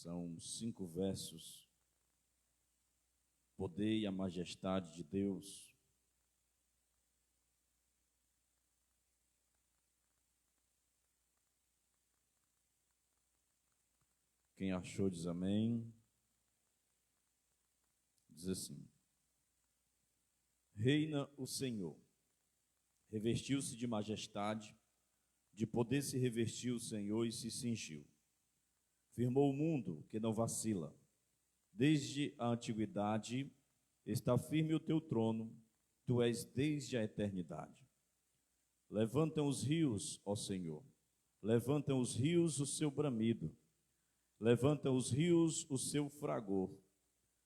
São 5 versos. Poder e a majestade de Deus. Quem achou diz amém. Diz assim: reina o Senhor, revestiu-se de majestade, de poder se revestiu o Senhor e se cingiu. Firmou o mundo que não vacila. Desde a antiguidade está firme o teu trono, tu és desde a eternidade. Levantam os rios, ó Senhor, levantam os rios o seu bramido, levantam os rios o seu fragor.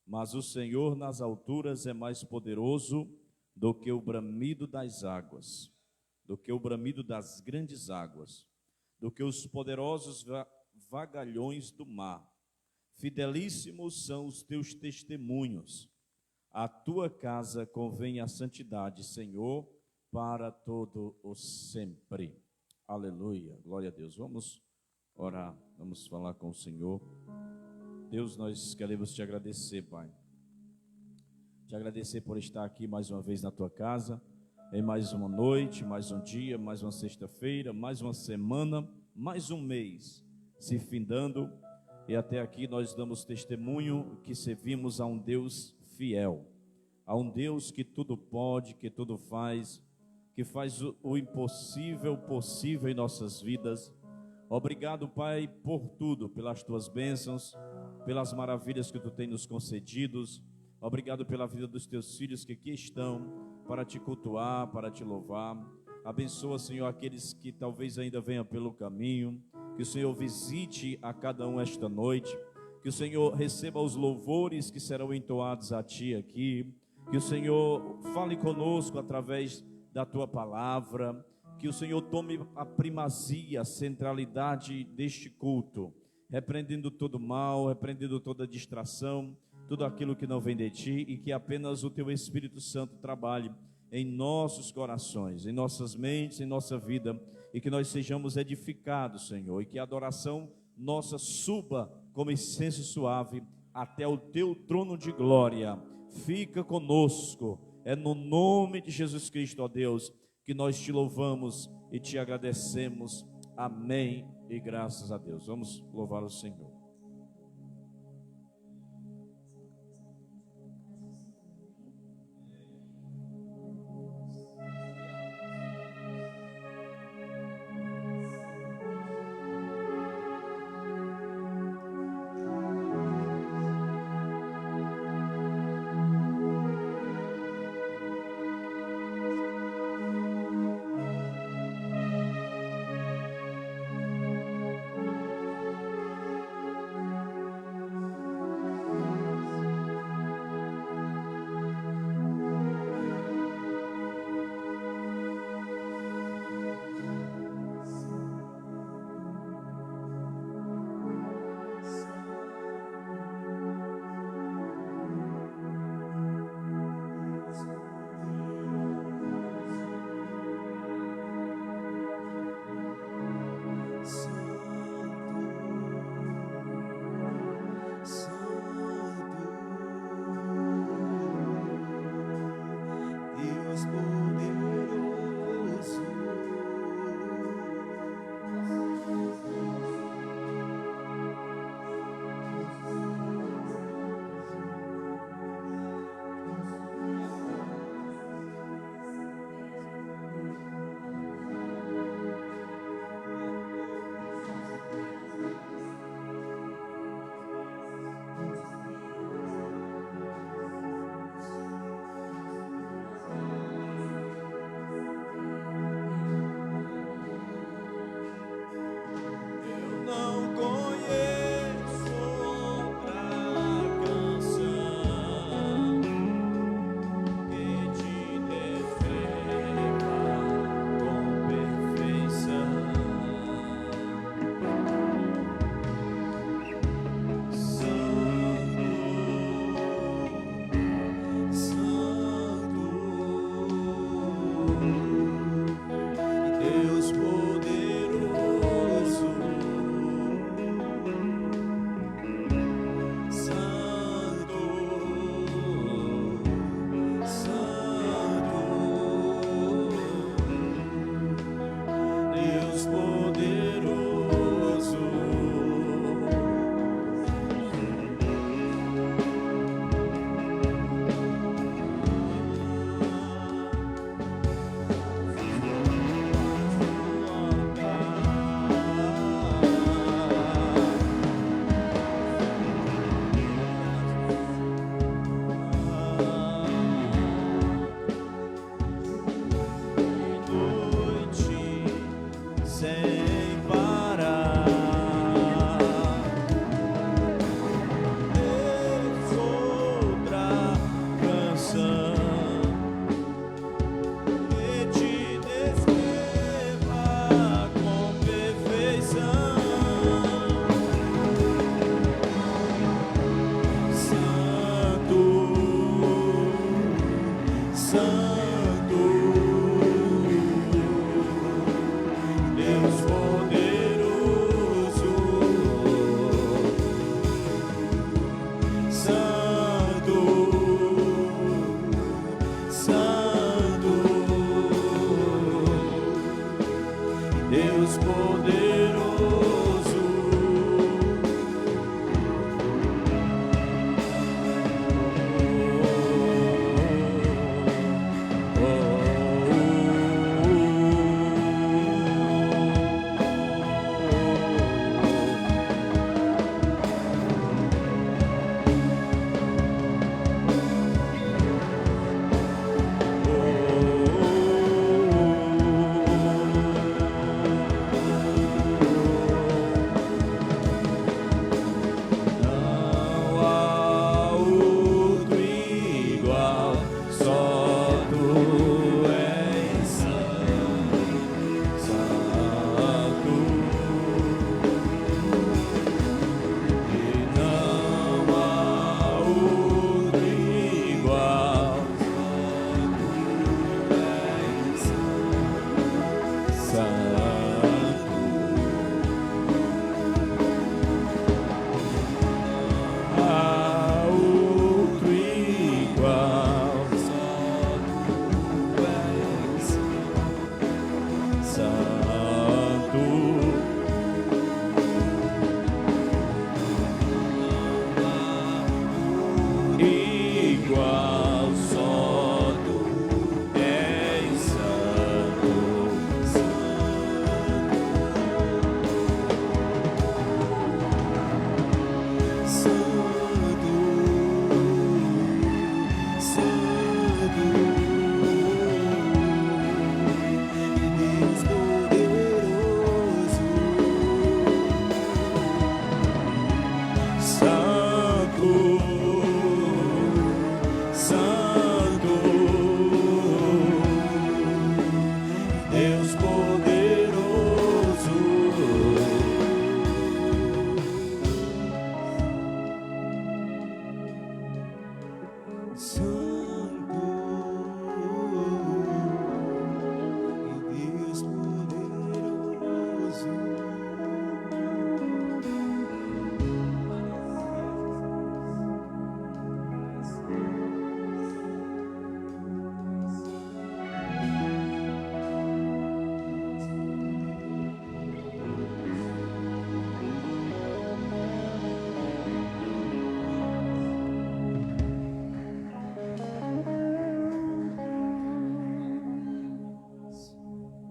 Mas o Senhor nas alturas é mais poderoso do que o bramido das águas, do que o bramido das grandes águas, do que os poderosos vagalhões do mar. Fidelíssimos são os teus testemunhos. A tua casa convém a santidade, Senhor, para todo o sempre. Aleluia, glória a Deus. Vamos orar, vamos falar com o Senhor. Deus, nós queremos te agradecer, Pai. Te agradecer por estar aqui mais uma vez na tua casa, em mais uma noite, mais um dia, mais uma sexta-feira, mais uma semana, mais um mês se findando. E até aqui nós damos testemunho que servimos a um Deus fiel, a um Deus que tudo pode, que tudo faz, que faz o impossível possível em nossas vidas. Obrigado, Pai, por tudo, pelas tuas bênçãos, pelas maravilhas que tu tens nos concedidos. Obrigado pela vida dos teus filhos que aqui estão para te cultuar, para te louvar. Abençoa, Senhor, aqueles que talvez ainda venham pelo caminho. Que o Senhor visite a cada um esta noite. Que o Senhor receba os louvores que serão entoados a Ti aqui. Que o Senhor fale conosco através da Tua palavra. Que o Senhor tome a primazia, a centralidade deste culto, repreendendo todo mal, repreendendo toda distração, tudo aquilo que não vem de Ti, e que apenas o Teu Espírito Santo trabalhe em nossos corações, em nossas mentes, em nossa vida, e que nós sejamos edificados, Senhor, e que a adoração nossa suba como incenso suave até o Teu trono de glória. Fica conosco, é no nome de Jesus Cristo, ó Deus, que nós te louvamos e te agradecemos. Amém e graças a Deus. Vamos louvar o Senhor.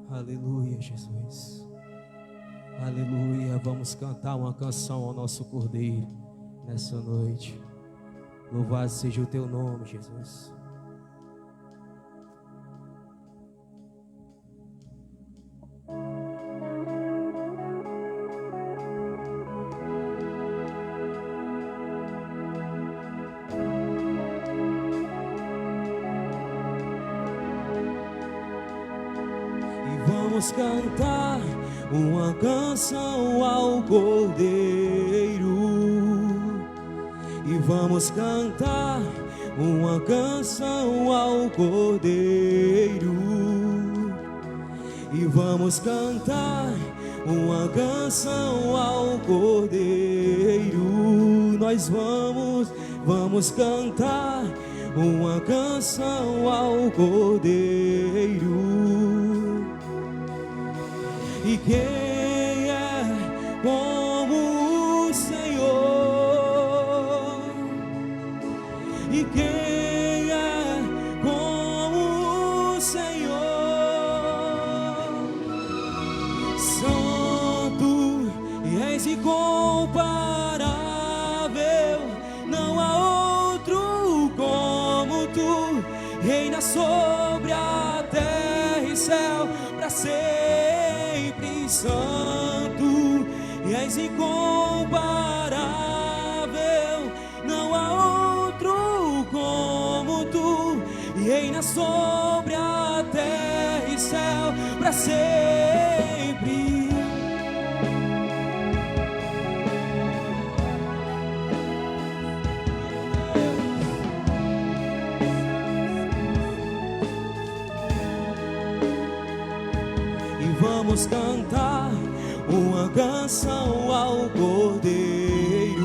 Aleluia, Jesus. Aleluia. Vamos cantar uma canção ao nosso Cordeiro nessa noite. Louvado seja o teu nome, Jesus. Vamos cantar uma canção ao Cordeiro. E vamos cantar uma canção ao Cordeiro. E vamos cantar uma canção ao Cordeiro. Nós vamos cantar uma canção ao Cordeiro. E quem é como o Senhor? E quem é como o Senhor? Santo e és incomparável, não há outro como tu. Reina sobre a terra e céu para sempre. Santo e és incomparável, não há outro como tu. E reina sobre a terra e céu para sempre. Vamos cantar uma canção ao Cordeiro.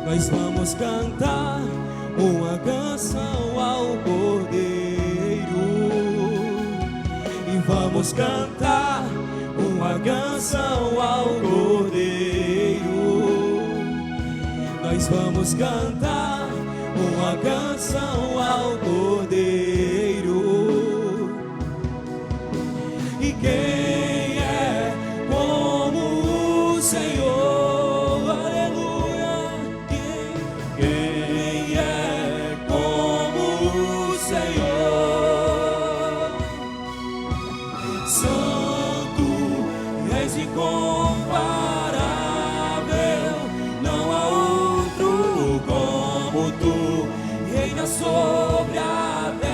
Nós vamos cantar uma canção ao Cordeiro. E vamos cantar uma canção ao Cordeiro. Nós vamos cantar uma canção ao Cordeiro. E quem é como o Senhor? Aleluia. Quem é como o Senhor? Santo e és incomparável, não há outro como tu. Reina sobre a terra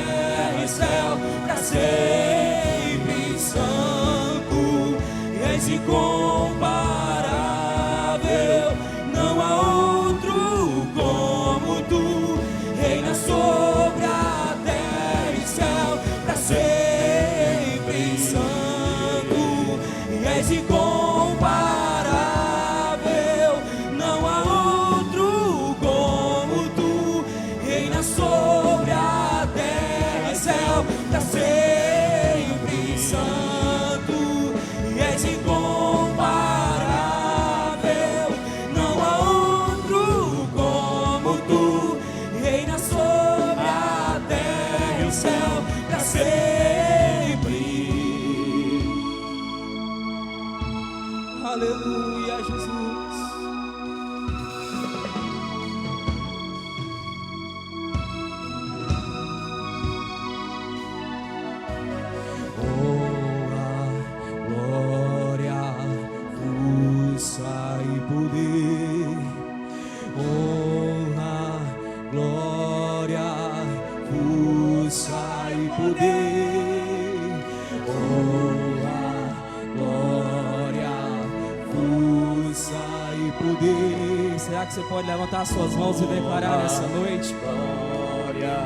força e poder. Será que você pode levantar suas mãos e declarar nessa noite? Glória,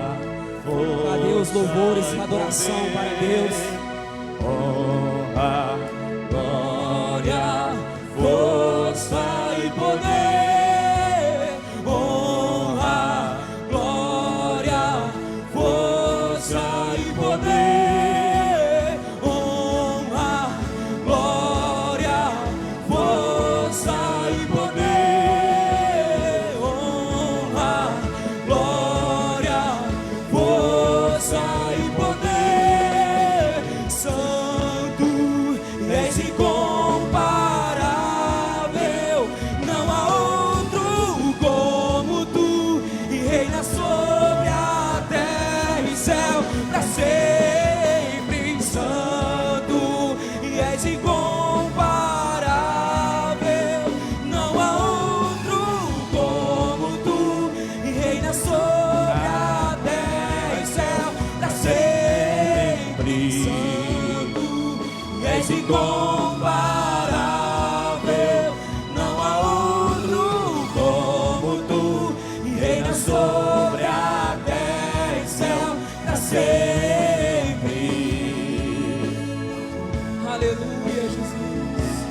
A Deus, louvores e adoração para Deus. Honra, Glória, força e poder. Honra, glória, força e poder. Honra, glória, força e poder. Honra, glória, força e poder. Santo és incomparável, não há outro como tu, e reina sobre a terra e céu para sempre. Santo és incomparável, não há outro como tu, e reina sobre a terra e céu para sempre. Santo és incomparável, não há outro como tu, e reina sobre a terra e céu para sempre. Aleluia, Jesus.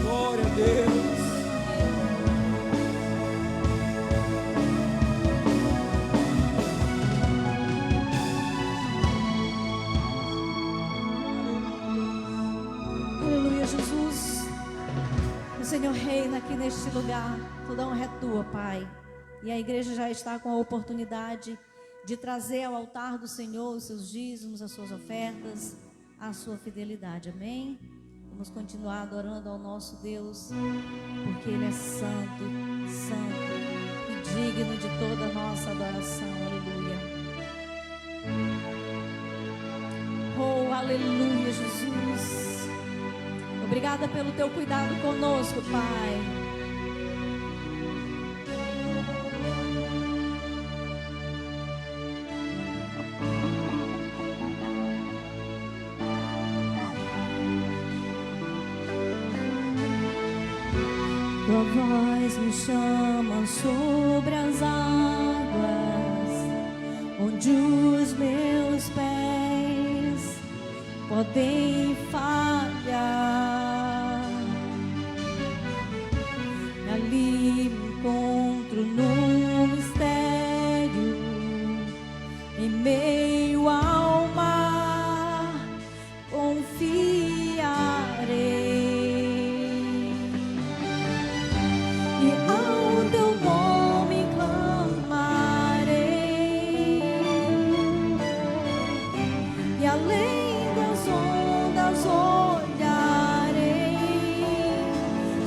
Glória a Deus. Aleluia, Jesus. O Senhor reina aqui neste lugar. Toda honra é tua, Pai. E a igreja já está com a oportunidade de trazer ao altar do Senhor os seus dízimos, as suas ofertas, a sua fidelidade. Amém? Vamos continuar adorando ao nosso Deus, porque Ele é santo, santo e digno de toda a nossa adoração. Aleluia. Oh, aleluia, Jesus. Obrigada pelo teu cuidado conosco, Pai. Tua voz me chama sobre as águas, onde os meus pés podem falhar. E ali me encontro no mistério, em meio ao mar, confiarei. E ao teu nome clamarei, e além das ondas olharei.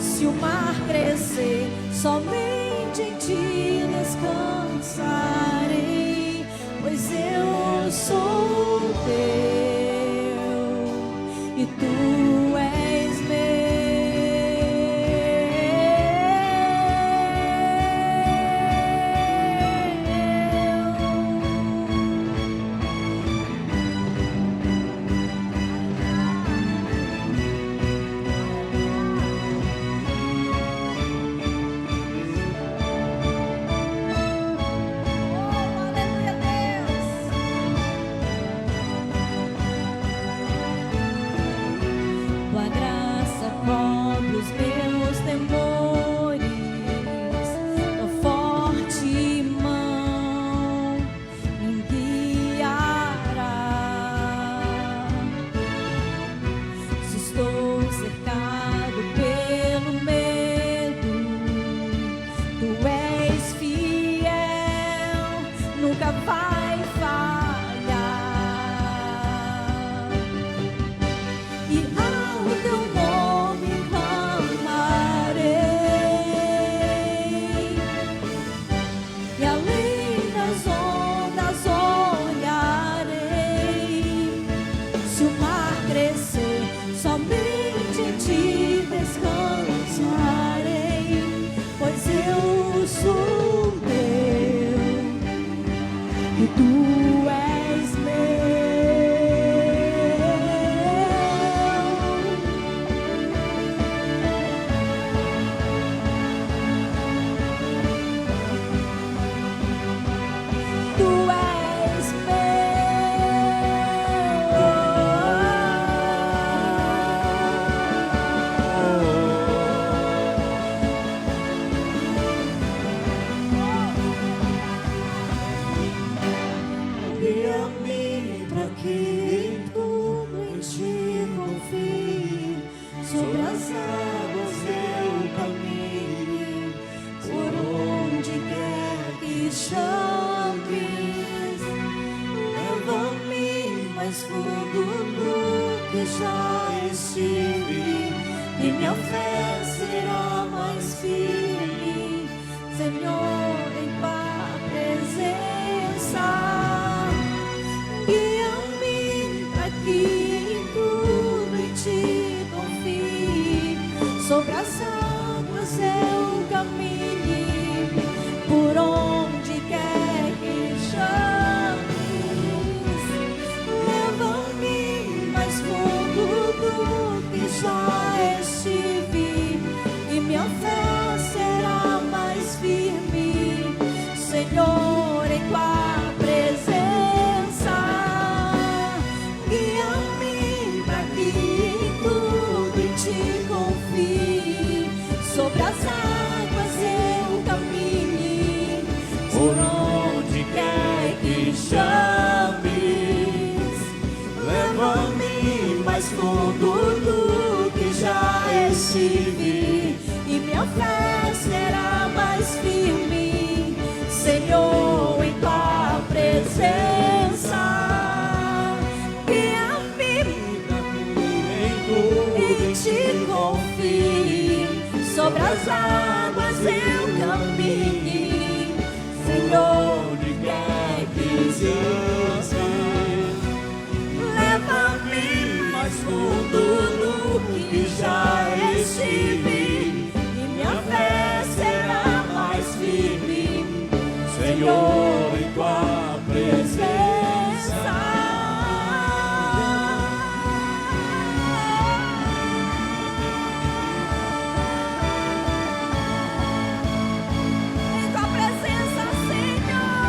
Se o mar crescer, somente em ti descansarei, pois eu sou teu e tu és meu. Oh, aleluia, Deus. fé será mais firme, Senhor, em tua presença. Guia-me aqui em tudo, em ti confie. Sobre as águas eu caminhe, por onde quer que chames. Leva-me mais fundo do que já estive, e minha fé será mais firme, Senhor, em tua presença. Guia-me pra que em tudo em ti confie. Sobre as águas eu caminhe, por onde quer que chames. Leva-me mais fundo do que já estive, e minha fé será mais firme, Senhor, em tua presença. Guia-me em ti confie. Sobre as águas eu caminhe, Senhor, onde quer que seja. Leva-me mais fundo do que já estive, e minha fé será mais firme, Senhor, em tua presença. Em tua presença, Senhor,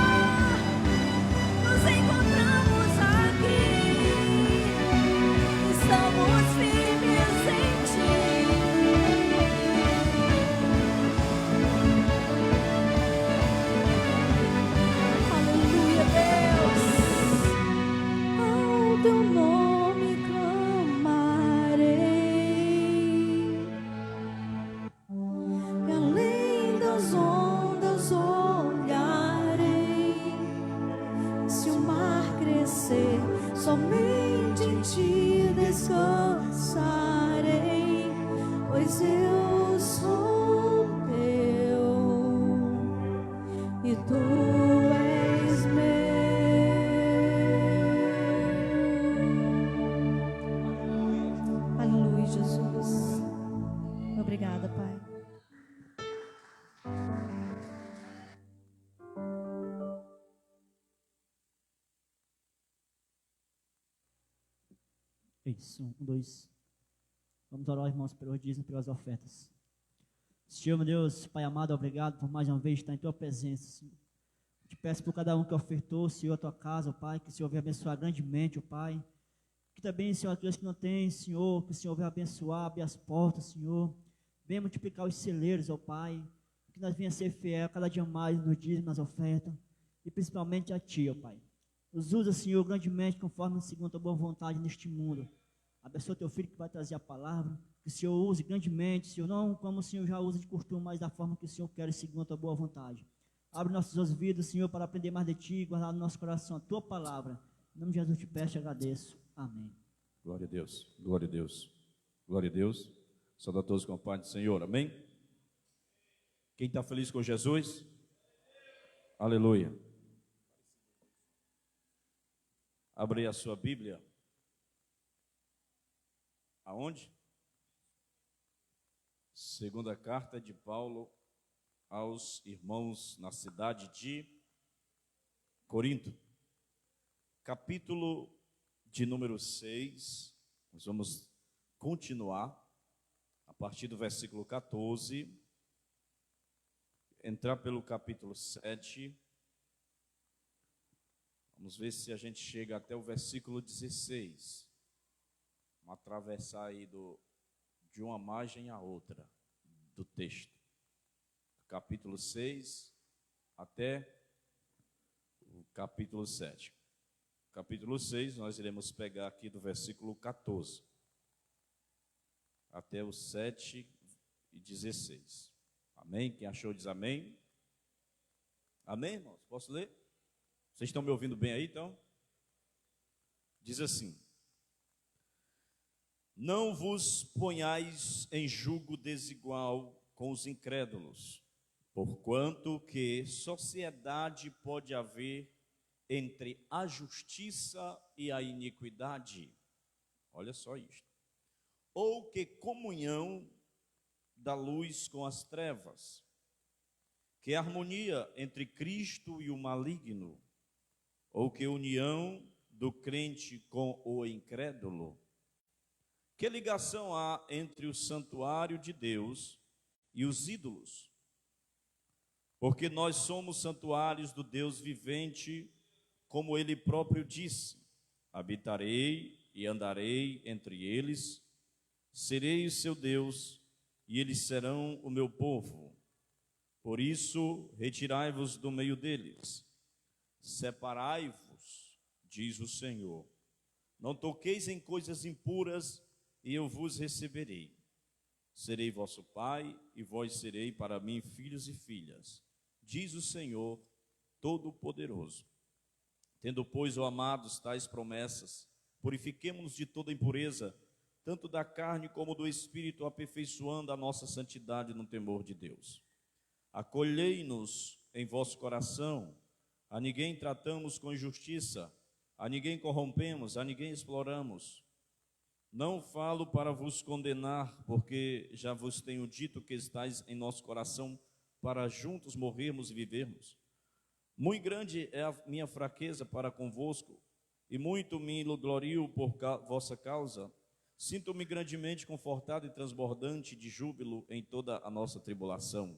nos encontramos aqui. Estamos firmes em ti. Aleluia, Deus. Ao teu nome clamarei, e além das ondas olharei. Se o mar crescer, somente em ti descansarei, pois eu sou teu e tu és meu. Aleluia, Jesus. Obrigada, Pai. Isso, 1, 2. Vamos orar, irmãos, pelos dízimos e pelas ofertas. Senhor, meu Deus, Pai amado, obrigado por mais uma vez estar em tua presença, Senhor. Te peço por cada um que ofertou, Senhor, a tua casa, ó Pai, que o Senhor venha abençoar grandemente, ó Pai. Que também, Senhor, aqueles que não têm, Senhor, que o Senhor venha abençoar, abrir as portas, Senhor. Venha multiplicar os celeiros, ó Pai. Que nós venha ser fiel cada dia mais no dízimo, nas ofertas. E principalmente a Ti, ó Pai. Nos usa, Senhor, grandemente, conforme segundo a tua boa vontade neste mundo. Abençoa teu filho que vai trazer a palavra. Que o Senhor use grandemente, Senhor, não como o Senhor já usa de costume, mas da forma que o Senhor quer, segundo a tua boa vontade. Abre nossos ouvidos, Senhor, para aprender mais de Ti, guardar no nosso coração a Tua palavra. Em nome de Jesus te peço e agradeço. Amém. Glória a Deus, glória a Deus, glória a Deus. Saúde a todos com a paz do Senhor, amém? Quem está feliz com Jesus? Aleluia. Abre a sua Bíblia. Aonde? Segunda carta de Paulo aos irmãos na cidade de Corinto. Capítulo de número 6. Nós vamos continuar a partir do versículo 14, entrar pelo capítulo 7. Vamos ver se a gente chega até o versículo 16. Vamos atravessar aí de uma margem à outra do texto. Capítulo 6 até o capítulo 7. Capítulo 6, nós iremos pegar aqui do versículo 14 até o 7 e 16. Amém? Quem achou diz amém. Amém, irmãos? Posso ler? Vocês estão me ouvindo bem aí, então? Diz assim: Não vos ponhais em julgo desigual com os incrédulos, porquanto que sociedade pode haver entre a justiça e a iniquidade? Olha só isto. Ou que comunhão da luz com as trevas? Que harmonia entre Cristo e o maligno? Ou que união do crente com o incrédulo? Que ligação há entre o santuário de Deus e os ídolos? Porque nós somos santuários do Deus vivente, como ele próprio disse: habitarei e andarei entre eles, serei o seu Deus, e eles serão o meu povo. Por isso, retirai-vos do meio deles, separai-vos, diz o Senhor. Não toqueis em coisas impuras, e eu vos receberei. Serei vosso pai, e vós serei para mim filhos e filhas, diz o Senhor Todo-Poderoso. Tendo, pois, ó amados, tais promessas, purifiquemo-nos de toda impureza, tanto da carne como do espírito, aperfeiçoando a nossa santidade no temor de Deus. Acolhei-nos em vosso coração, a ninguém tratamos com injustiça, a ninguém corrompemos, a ninguém exploramos. Não falo para vos condenar, porque já vos tenho dito que estáis em nosso coração para juntos morrermos e vivermos. Muito grande é a minha fraqueza para convosco, e muito me glorio por vossa causa. Sinto-me grandemente confortado e transbordante de júbilo em toda a nossa tribulação.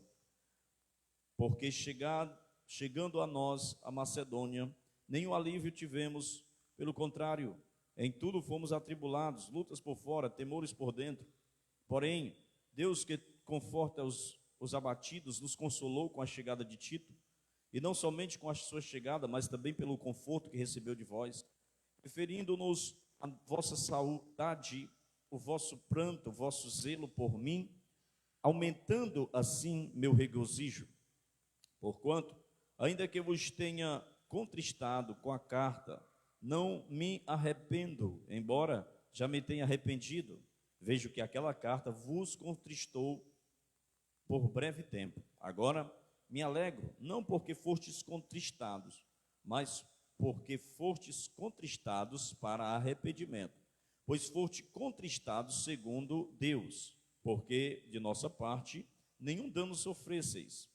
Porque chegando a nós, a Macedônia, nenhum alívio tivemos, pelo contrário, em tudo fomos atribulados, lutas por fora, temores por dentro. Porém, Deus, que conforta os abatidos, nos consolou com a chegada de Tito, e não somente com a sua chegada, mas também pelo conforto que recebeu de vós, referindo-nos a vossa saudade, o vosso pranto, o vosso zelo por mim, aumentando assim meu regozijo. Porquanto, ainda que eu vos tenha contristado com a carta, não me arrependo, embora já me tenha arrependido. Vejo que aquela carta vos contristou por breve tempo. Agora me alegro, não porque fostes contristados, mas porque fostes contristados para arrependimento, pois fostes contristados segundo Deus, porque de nossa parte nenhum dano sofresseis.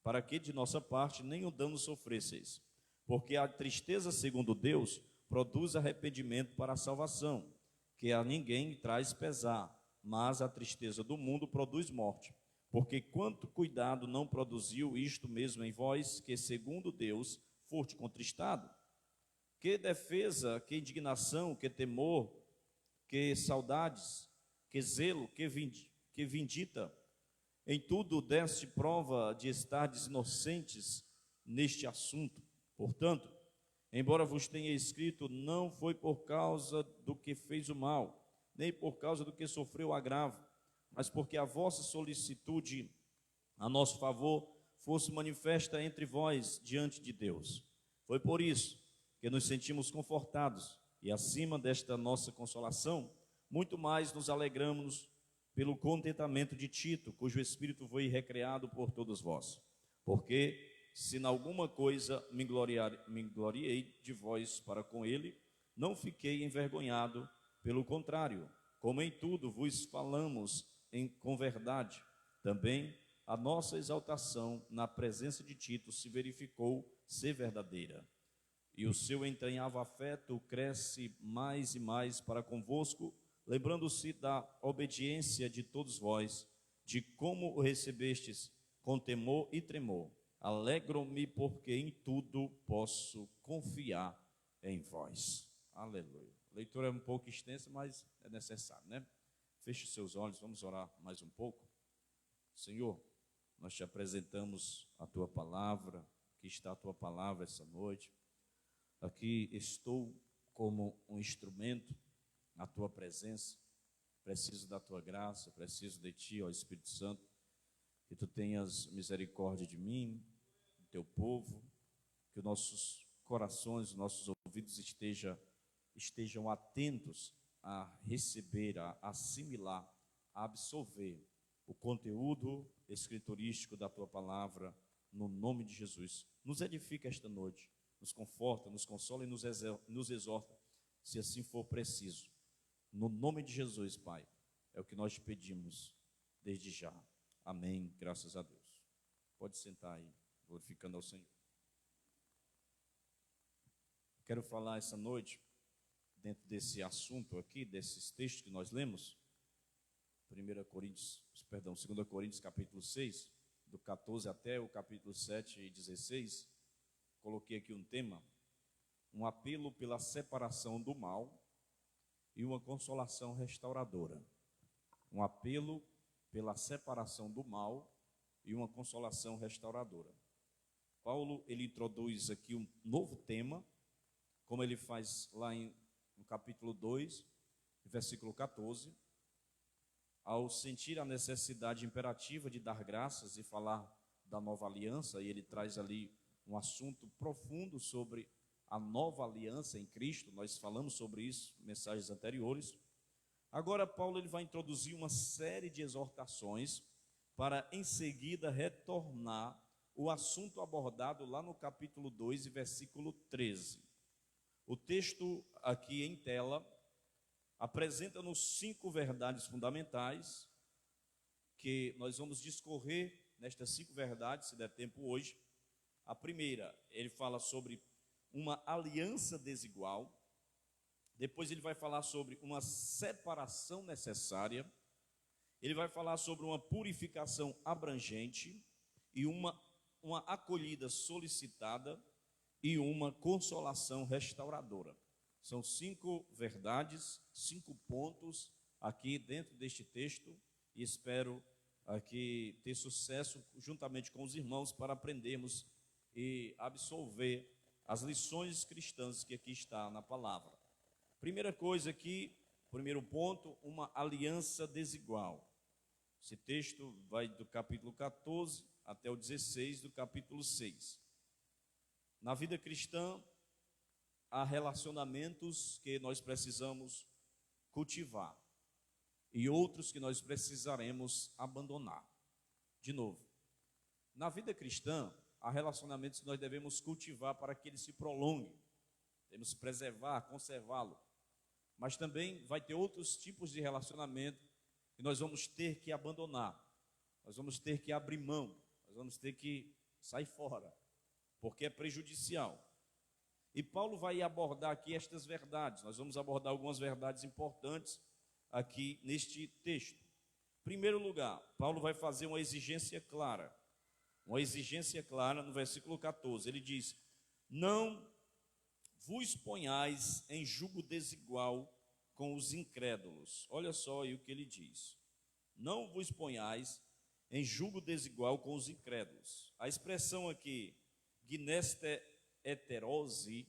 Para que de nossa parte nenhum dano sofresseis? Porque a tristeza segundo Deus produz arrependimento para a salvação, que a ninguém traz pesar, mas a tristeza do mundo produz morte. Porque quanto cuidado não produziu isto mesmo em vós, que segundo Deus foste contristado? Que defesa, que indignação, que temor, que saudades, que zelo, que vindita. Em tudo deste prova de estardes inocentes neste assunto. Portanto, embora vos tenha escrito, não foi por causa do que fez o mal, nem por causa do que sofreu o agravo, mas porque a vossa solicitude a nosso favor fosse manifesta entre vós diante de Deus. Foi por isso que nos sentimos confortados, e acima desta nossa consolação, muito mais nos alegramos pelo contentamento de Tito, cujo espírito foi recreado por todos vós. Porque, se em alguma coisa me gloriei de vós para com ele, não fiquei envergonhado, pelo contrário, como em tudo vos falamos com verdade, também a nossa exaltação na presença de Tito se verificou ser verdadeira. E o seu entranhável afeto cresce mais e mais para convosco, lembrando-se da obediência de todos vós, de como o recebestes com temor e tremor. Alegro-me porque em tudo posso confiar em vós. Aleluia. A leitura é um pouco extensa, mas é necessário, né? Feche os seus olhos, vamos orar mais um pouco. Senhor, nós te apresentamos a tua palavra, aqui está a tua palavra essa noite. Aqui estou como um instrumento na tua presença, preciso da tua graça, preciso de ti, ó Espírito Santo, que tu tenhas misericórdia de mim, do teu povo, que os nossos corações, os nossos ouvidos estejam atentos a receber, a assimilar, a absorver o conteúdo escriturístico da tua palavra, no nome de Jesus. Nos edifica esta noite, nos conforta, nos consola e nos exorta, se assim for preciso. No nome de Jesus, Pai, é o que nós te pedimos desde já. Amém, graças a Deus. Pode sentar aí, glorificando ao Senhor. Quero falar essa noite, dentro desse assunto aqui, desses textos que nós lemos, 2 Coríntios capítulo 6, do 14 até o capítulo 7 e 16, coloquei aqui um tema, um apelo pela separação do mal e uma consolação restauradora. Um apelo pela separação do mal e uma consolação restauradora. Paulo, ele introduz aqui um novo tema, como ele faz lá no capítulo 2, versículo 14, ao sentir a necessidade imperativa de dar graças e falar da nova aliança, e ele traz ali um assunto profundo sobre a nova aliança em Cristo. Nós falamos sobre isso em mensagens anteriores. Agora Paulo ele vai introduzir uma série de exortações para em seguida retornar o assunto abordado lá no capítulo 2 e versículo 13. O texto aqui em tela apresenta-nos 5 verdades fundamentais que nós vamos discorrer nestas 5 verdades, se der tempo hoje. A primeira, ele fala sobre uma aliança desigual. Depois ele vai falar sobre uma separação necessária. Ele vai falar sobre uma purificação abrangente e uma acolhida solicitada e uma consolação restauradora. São 5 verdades, 5 pontos aqui dentro deste texto, e espero aqui ter sucesso juntamente com os irmãos para aprendermos e absorver as lições cristãs que aqui está na palavra. Primeira coisa aqui, primeiro ponto, uma aliança desigual. Esse texto vai do capítulo 14 até o 16 do capítulo 6. Na vida cristã, há relacionamentos que nós precisamos cultivar e outros que nós precisaremos abandonar. De novo, na vida cristã, há relacionamentos que nós devemos cultivar para que ele se prolongue. Devemos preservar, conservá-lo. Mas também vai ter outros tipos de relacionamento que nós vamos ter que abandonar. Nós vamos ter que abrir mão. Nós vamos ter que sair fora, porque é prejudicial. E Paulo vai abordar aqui estas verdades. Nós vamos abordar algumas verdades importantes aqui neste texto. Em primeiro lugar, Paulo vai fazer uma exigência clara. Uma exigência clara no versículo 14. Ele diz: não vos ponhais em jugo desigual com os incrédulos. Olha só aí o que ele diz. Não vos ponhais em jugo desigual com os incrédulos. A expressão aqui, gneste heterose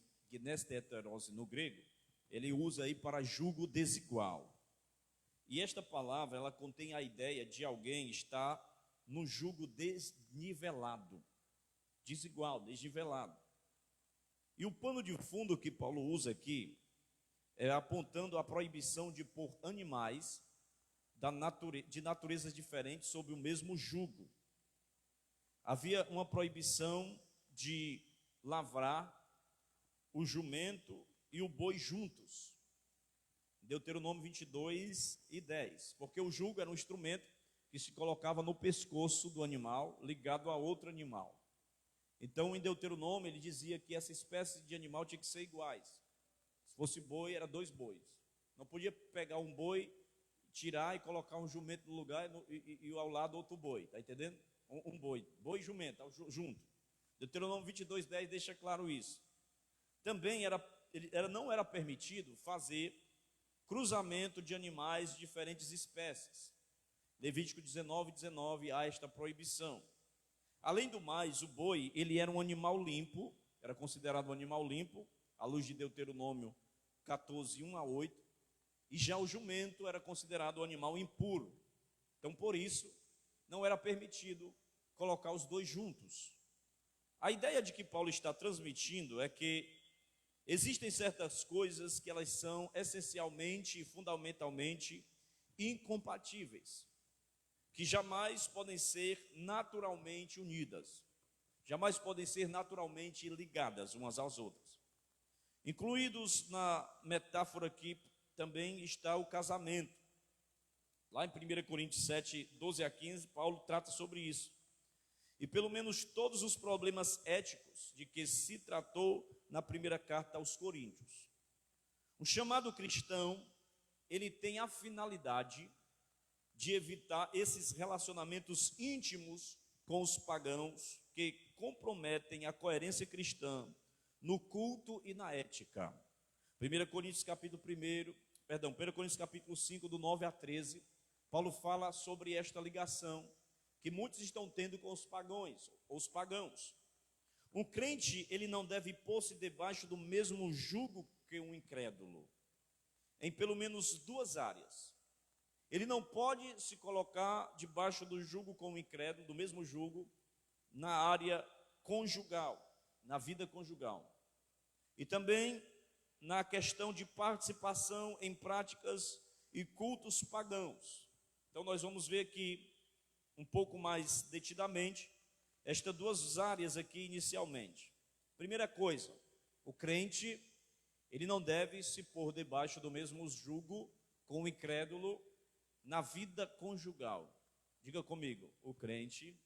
no grego, ele usa aí para jugo desigual. E esta palavra, ela contém a ideia de alguém estar no jugo desnivelado, desigual, desnivelado. E o pano de fundo que Paulo usa aqui é apontando a proibição de pôr animais de naturezas diferentes sob o mesmo jugo. Havia uma proibição de lavrar o jumento e o boi juntos. Deuteronômio 22 e 10. Porque o jugo era um instrumento que se colocava no pescoço do animal, ligado a outro animal. Então, em Deuteronômio, ele dizia que essa espécie de animal tinha que ser iguais. Se fosse boi, era 2 bois. Não podia pegar um boi, tirar e colocar um jumento no lugar e ao lado outro boi. Está entendendo? Um boi e jumento, junto. Deuteronômio 22, 10 deixa claro isso. Também não era permitido fazer cruzamento de animais de diferentes espécies. Levítico 19, 19 há esta proibição. Além do mais, o boi, ele era um animal limpo, era considerado um animal limpo, à luz de Deuteronômio 14, 1 a 8, e já o jumento era considerado um animal impuro. Então, por isso, não era permitido colocar os 2 juntos. A ideia de que Paulo está transmitindo é que Existem certas coisas que elas são essencialmente e fundamentalmente incompatíveis, que jamais podem ser naturalmente unidas, jamais podem ser naturalmente ligadas umas às outras. Incluídos na metáfora aqui também está o casamento. Lá em 1 Coríntios 7, 12 a 15, Paulo trata sobre isso. E pelo menos todos os problemas éticos de que se tratou na primeira carta aos Coríntios. O chamado cristão, ele tem a finalidade de evitar esses relacionamentos íntimos com os pagãos que comprometem a coerência cristã no culto e na ética. 1 Coríntios capítulo 5, do 9 a 13, Paulo fala sobre esta ligação que muitos estão tendo com os pagãos. Um crente, ele não deve pôr-se debaixo do mesmo jugo que um incrédulo, em pelo menos duas áreas. Ele não pode se colocar debaixo do jugo com o incrédulo, do mesmo jugo, na área conjugal, na vida conjugal. E também na questão de participação em práticas e cultos pagãos. Então nós vamos ver aqui, um pouco mais detidamente, estas duas áreas aqui inicialmente. Primeira coisa, o crente, ele não deve se pôr debaixo do mesmo jugo com o incrédulo na vida conjugal. Diga comigo, o crente,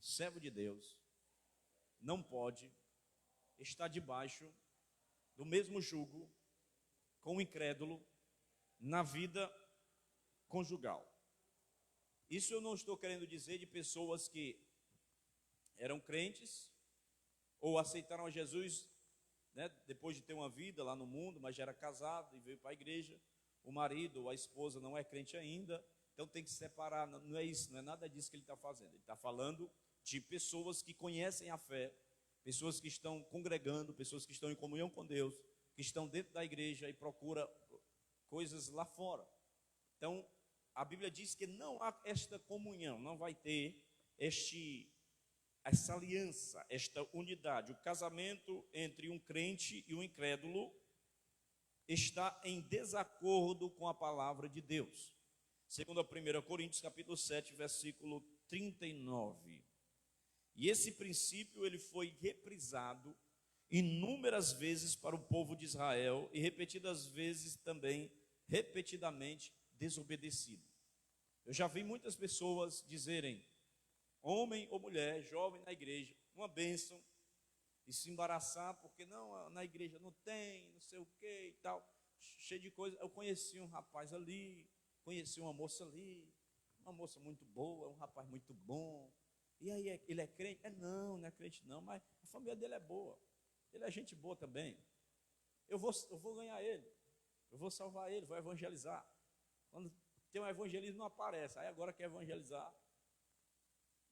servo de Deus, não pode estar debaixo do mesmo jugo com o incrédulo na vida conjugal. Isso eu não estou querendo dizer de pessoas que eram crentes ou aceitaram a Jesus, né, depois de ter uma vida lá no mundo, mas já era casado e veio para a igreja. O marido ou a esposa não é crente ainda, então tem que se separar. Não é isso, não é nada disso que ele está fazendo. Ele está falando de pessoas que conhecem a fé, pessoas que estão congregando, pessoas que estão em comunhão com Deus, que estão dentro da igreja e procuram coisas lá fora. Então, a Bíblia diz que não há esta comunhão, não vai ter essa aliança, esta unidade. O casamento entre um crente e um incrédulo está em desacordo com a palavra de Deus. Segundo a 1 Coríntios capítulo 7, versículo 39. E esse princípio ele foi reprisado inúmeras vezes para o povo de Israel e repetidas vezes também, repetidamente, desobedecido. Eu já vi muitas pessoas dizerem, homem ou mulher, jovem na igreja, uma bênção, e se embaraçar porque não, na igreja não tem, não sei o que e tal, cheio de coisa. Eu conheci um rapaz ali, conheci uma moça ali, uma moça muito boa, um rapaz muito bom. E aí, ele é crente? Não é crente não, mas a família dele é boa, ele é gente boa também. Eu vou ganhar ele, eu vou salvar ele, vou evangelizar. Quando tem um evangelismo não aparece, aí agora quer evangelizar.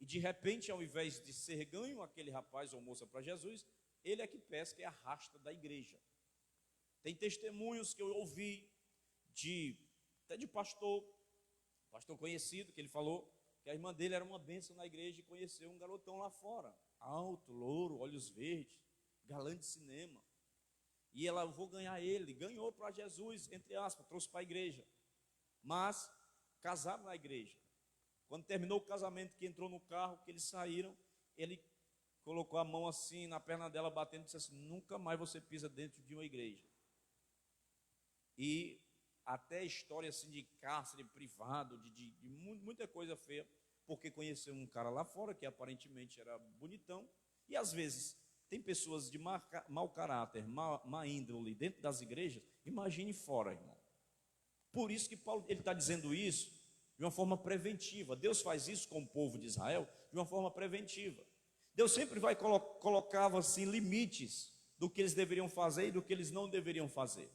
E de repente, ao invés de ser ganho aquele rapaz ou moça para Jesus, ele é que pesca e arrasta da igreja. Tem testemunhos que eu ouvi até de pastor conhecido, que ele falou que a irmã dele era uma bênção na igreja e conheceu um garotão lá fora, alto, louro, olhos verdes, galã de cinema. E ela, eu vou ganhar ele, ganhou para Jesus, entre aspas, trouxe para a igreja. Mas casaram na igreja. Quando terminou o casamento, que entrou no carro, que eles saíram, ele colocou a mão assim na perna dela, batendo, e disse assim, nunca mais você pisa dentro de uma igreja. E até história assim de cárcere privado, de muita coisa feia, porque conheceu um cara lá fora, que aparentemente era bonitão, e às vezes tem pessoas de mau caráter, má índole dentro das igrejas, imagine fora, irmão. Por isso que Paulo está dizendo isso de uma forma preventiva. Deus faz isso com o povo de Israel de uma forma preventiva. Deus sempre vai colocava assim limites do que eles deveriam fazer e do que eles não deveriam fazer.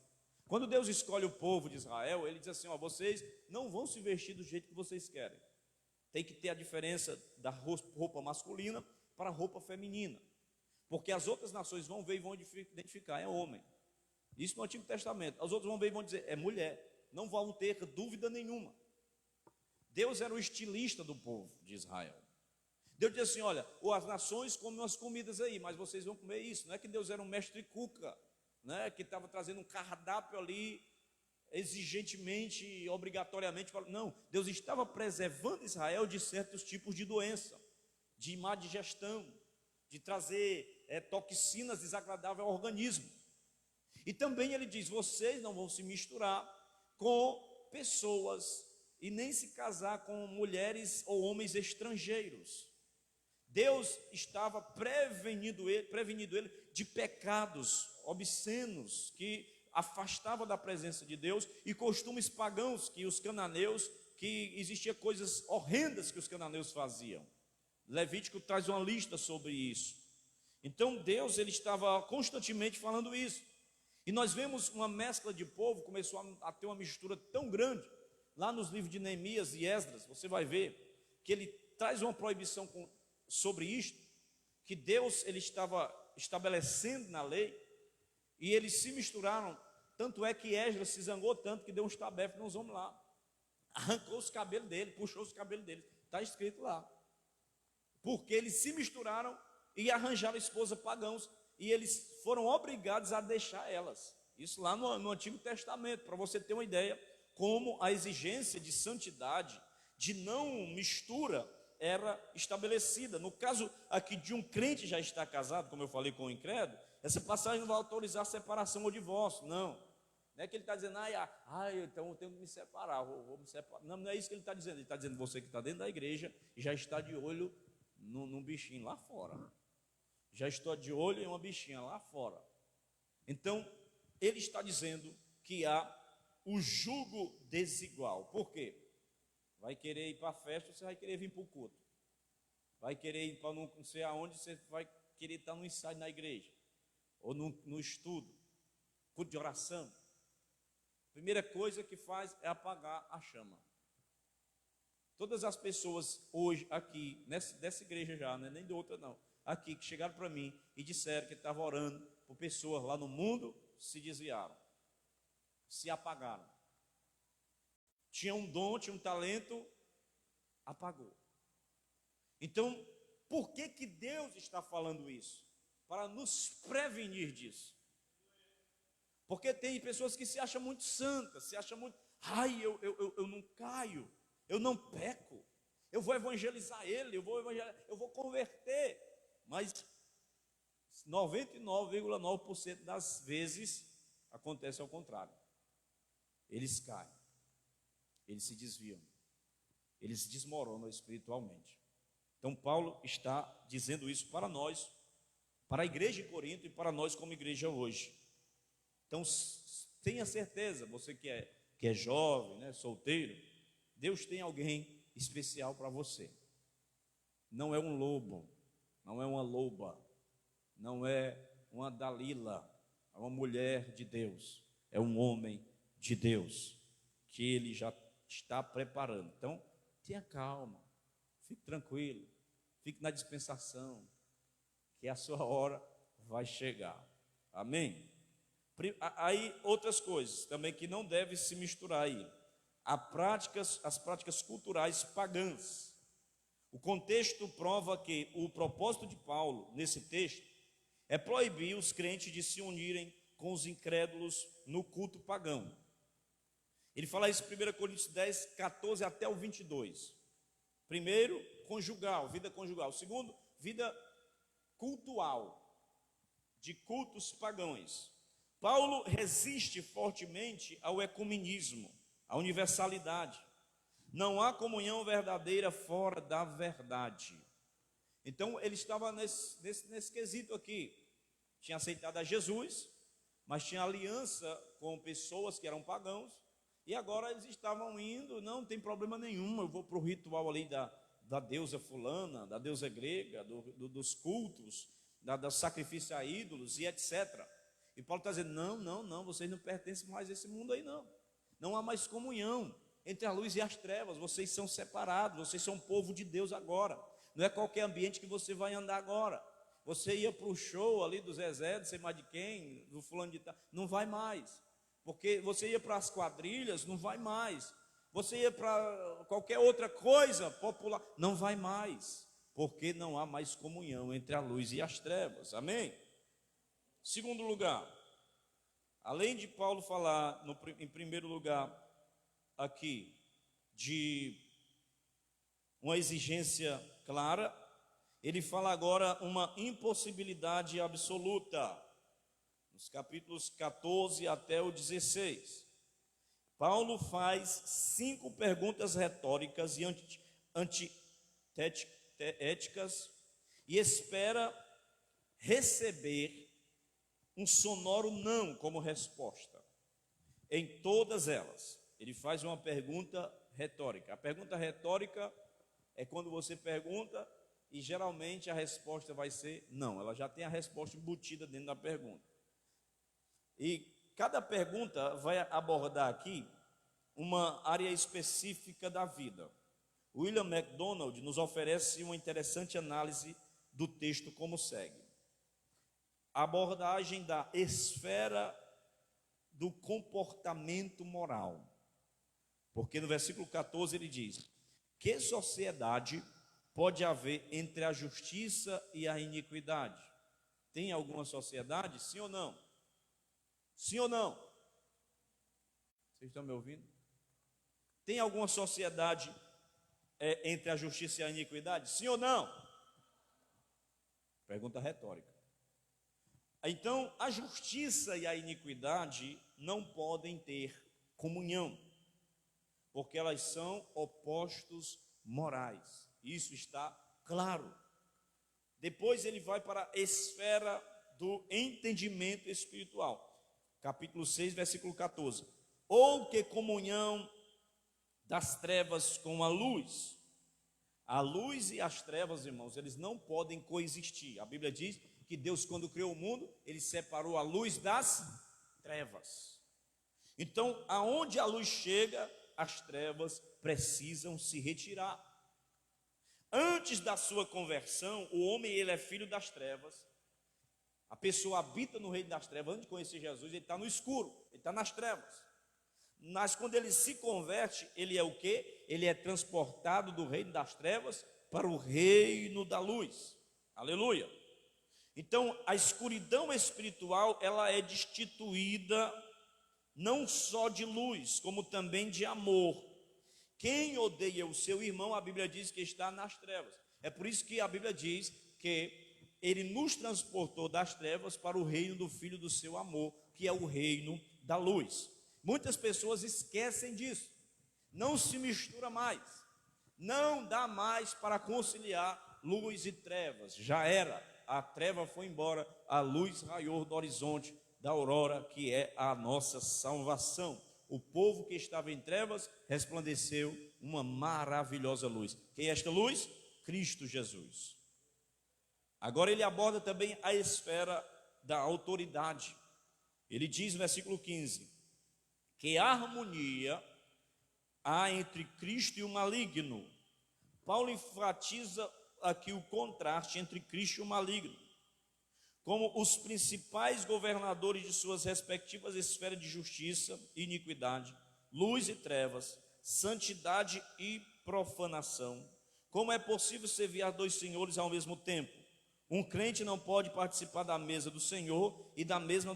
Quando Deus escolhe o povo de Israel, ele diz assim, vocês não vão se vestir do jeito que vocês querem. Tem que ter a diferença da roupa masculina para a roupa feminina. Porque as outras nações vão ver e vão identificar, é homem. Isso no Antigo Testamento. As outras vão ver e vão dizer, é mulher. Não vão ter dúvida nenhuma. Deus era o estilista do povo de Israel. Deus disse assim, olha, as nações comem umas comidas aí, mas vocês vão comer isso. Não é que Deus era um mestre cuca né, que estava trazendo um cardápio ali, exigentemente, obrigatoriamente. Não, Deus estava preservando Israel de certos tipos de doença, de má digestão, de trazer toxinas desagradáveis ao organismo. E também ele diz: vocês não vão se misturar com pessoas e nem se casar com mulheres ou homens estrangeiros. Deus estava prevenindo ele de pecados obscenos que afastava da presença de Deus, e costumes pagãos que os cananeus, que existia coisas horrendas que os cananeus faziam. Levítico traz uma lista sobre isso. Então Deus, ele estava constantemente falando isso. E nós vemos uma mescla de povo, começou a ter uma mistura tão grande. Lá nos livros de Neemias e Esdras, você vai ver que ele traz uma proibição sobre isto, que Deus, ele estava estabelecendo na lei, e eles se misturaram. Tanto é que Esdras se zangou tanto que deu um estabefe nos homens lá, arrancou os cabelos dele, puxou os cabelos dele, está escrito lá, porque eles se misturaram e arranjaram esposa pagãos, e eles foram obrigados a deixar elas. Isso lá no Antigo Testamento, para você ter uma ideia como a exigência de santidade, de não mistura, era estabelecida. No caso aqui de um crente já estar casado, como eu falei com o incrédulo, essa passagem não vai autorizar separação ou divórcio, não. Não é que ele está dizendo: então eu tenho que me separar, vou me separar. Não, não é isso que ele está dizendo. Ele está dizendo: você que está dentro da igreja e já está de olho num bichinho lá fora. Já estou de olho em uma bichinha lá fora. Então, ele está dizendo que há o jugo desigual. Por quê? Vai querer ir para a festa, você vai querer vir para o culto. Vai querer ir para não sei aonde, você vai querer estar no ensaio na igreja. Ou no estudo, culto de oração. Primeira coisa que faz é apagar a chama. Todas as pessoas hoje aqui, dessa igreja já, nem de outra não, aqui que chegaram para mim e disseram que estavam orando por pessoas lá no mundo, se desviaram, se apagaram. Tinha um dom, tinha um talento, apagou. Então, por que Deus está falando isso? Para nos prevenir disso. Porque tem pessoas que se acham muito santas, se acham muito: eu não caio, eu não peco, eu vou evangelizar ele, eu vou converter. Mas 99,9% das vezes acontece ao contrário. Eles caem, eles se desviam, eles se desmoronam espiritualmente. Então Paulo está dizendo isso para nós, para a igreja de Corinto e para nós como igreja hoje. Então tenha certeza, você que é jovem, né, solteiro, Deus tem alguém especial para você. Não é um lobo, não é uma loba, não é uma Dalila, é uma mulher de Deus, é um homem de Deus, que ele já está preparando. Então tenha calma, fique tranquilo, fique na dispensação, que a sua hora vai chegar. Amém? Aí outras coisas também que não devem se misturar aí. As práticas culturais pagãs. O contexto prova que o propósito de Paulo nesse texto é proibir os crentes de se unirem com os incrédulos no culto pagão. Ele fala isso em 1 Coríntios 10, 14 até o 22. Primeiro, conjugal, vida conjugal. Segundo, vida cultual, de cultos pagãos. Paulo resiste fortemente ao ecumenismo, à universalidade. Não há comunhão verdadeira fora da verdade. Então ele estava nesse quesito aqui. Tinha aceitado a Jesus, mas tinha aliança com pessoas que eram pagãos, e agora eles estavam indo: não tem problema nenhum, eu vou para o ritual ali da deusa fulana, da deusa grega, dos cultos, da sacrifício a ídolos e etc. E Paulo está dizendo: não, vocês não pertencem mais a esse mundo aí não. Não há mais comunhão entre a luz e as trevas, vocês são separados, vocês são povo de Deus agora. Não é qualquer ambiente que você vai andar agora. Você ia para o show ali do Zezé, não sei mais de quem, do fulano de tal, não vai mais. Porque você ia para as quadrilhas, não vai mais. Você ia para qualquer outra coisa popular, não vai mais. Porque não há mais comunhão entre a luz e as trevas. Amém? Segundo lugar, além de Paulo falar, em primeiro lugar, aqui, de uma exigência clara, ele fala agora uma impossibilidade absoluta, nos capítulos 14 até o 16. Paulo faz 5 perguntas retóricas e antiéticas e espera receber um sonoro não como resposta. Em todas elas, ele faz uma pergunta retórica. A pergunta retórica é quando você pergunta e geralmente a resposta vai ser não. Ela já tem a resposta embutida dentro da pergunta. E cada pergunta vai abordar aqui uma área específica da vida. William MacDonald nos oferece uma interessante análise do texto como segue. A abordagem da esfera do comportamento moral. Porque no versículo 14 ele diz: que sociedade pode haver entre a justiça e a iniquidade? Tem alguma sociedade? Sim ou não? Sim ou não? Vocês estão me ouvindo? Tem alguma sociedade entre a justiça e a iniquidade? Sim ou não? Pergunta retórica. Então, a justiça e a iniquidade não podem ter comunhão, porque elas são opostos morais. Isso está claro. Depois ele vai para a esfera do entendimento espiritual. Capítulo 6, versículo 14. Ou que comunhão das trevas com a luz? A luz e as trevas, irmãos, eles não podem coexistir. A Bíblia diz que Deus, quando criou o mundo, ele separou a luz das trevas. Então, aonde a luz chega, as trevas precisam se retirar. Antes da sua conversão, o homem, ele é filho das trevas. A pessoa habita no reino das trevas. Antes de conhecer Jesus, ele está no escuro, ele está nas trevas. Mas quando ele se converte, ele é o quê? Ele é transportado do reino das trevas para o reino da luz. Aleluia. Então, a escuridão espiritual, ela é destituída não só de luz, como também de amor. Quem odeia o seu irmão, a Bíblia diz que está nas trevas. É por isso que a Bíblia diz que ele nos transportou das trevas para o reino do Filho do seu amor, que é o reino da luz. Muitas pessoas esquecem disso. Não se mistura mais. Não dá mais para conciliar luz e trevas. Já era. A treva foi embora, a luz raiou do horizonte da aurora, que é a nossa salvação. O povo que estava em trevas resplandeceu uma maravilhosa luz. Quem é esta luz? Cristo Jesus. Agora ele aborda também a esfera da autoridade. Ele diz no versículo 15, que harmonia há entre Cristo e o maligno. Paulo enfatiza aqui o contraste entre Cristo e o maligno, como os principais governadores de suas respectivas esferas de justiça e iniquidade, luz e trevas, santidade e profanação. Como é possível servir a 2 senhores ao mesmo tempo? Um crente não pode participar da mesa do Senhor e da mesa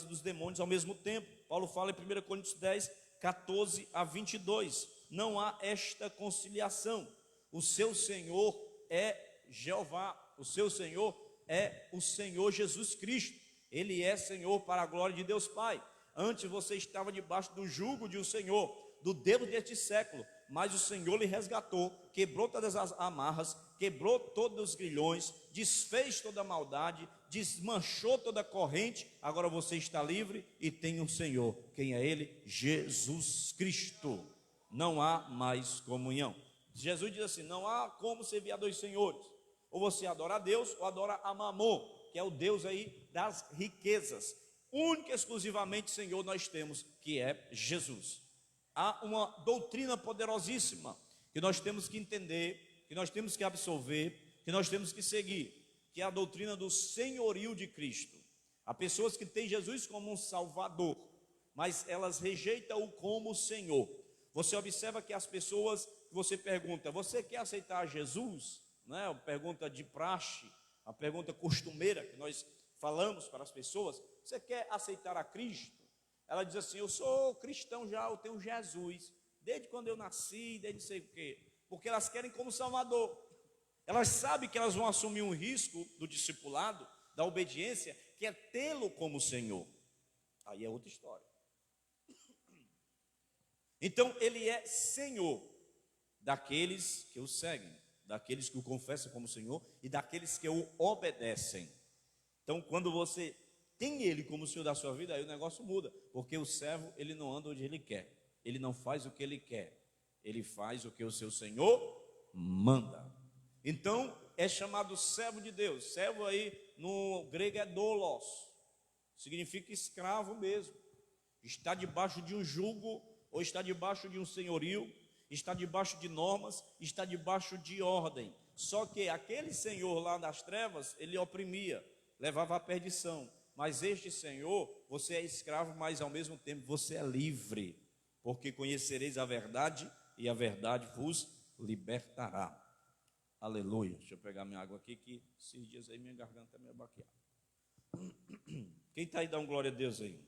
dos demônios ao mesmo tempo. Paulo fala em 1 Coríntios 10, 14 a 22. Não há esta conciliação. O seu Senhor é Jeová, o seu Senhor é o Senhor Jesus Cristo. Ele é Senhor para a glória de Deus Pai. Antes você estava debaixo do jugo de um Senhor, do Deus deste século, mas o Senhor lhe resgatou, quebrou todas as amarras, quebrou todos os grilhões, desfez toda a maldade, desmanchou toda a corrente. Agora você está livre e tem um Senhor. Quem é Ele? Jesus Cristo. Não há mais comunhão. Jesus diz assim: não há como servir a 2 senhores. Ou você adora a Deus ou adora a Mamon, que é o Deus aí das riquezas. Único e exclusivamente Senhor nós temos, que é Jesus. Há uma doutrina poderosíssima que nós temos que entender, que nós temos que absorver, que nós temos que seguir, que é a doutrina do senhorio de Cristo. Há pessoas que têm Jesus como um salvador, mas elas rejeitam-o como Senhor. Você observa que as pessoas, você pergunta, você quer aceitar Jesus? Não é uma pergunta de praxe, uma pergunta costumeira que nós falamos para as pessoas. Você quer aceitar a Cristo? ela diz assim: eu sou cristão já, eu tenho Jesus, desde quando eu nasci, desde não sei o quê, porque elas querem como Salvador. Elas sabem que elas vão assumir um risco do discipulado, da obediência, que é tê-lo como Senhor. Aí é outra história. Então ele é Senhor daqueles que o seguem, daqueles que o confessam como Senhor e daqueles que o obedecem. Então quando você tem ele como Senhor da sua vida, aí o negócio muda, porque o servo, ele não anda onde ele quer, ele não faz o que ele quer, ele faz o que o seu Senhor manda. Então é chamado servo de Deus. Servo aí no grego é doulos, significa escravo mesmo, está debaixo de um jugo, ou está debaixo de um senhorio, está debaixo de normas, está debaixo de ordem. Só que aquele senhor lá das trevas, ele oprimia, levava à perdição. Mas este Senhor, você é escravo, mas ao mesmo tempo você é livre, porque conhecereis a verdade e a verdade vos libertará. Aleluia. Deixa eu pegar minha água aqui, que esses dias aí minha garganta é meio baqueada. Quem está aí, dá um glória a Deus aí.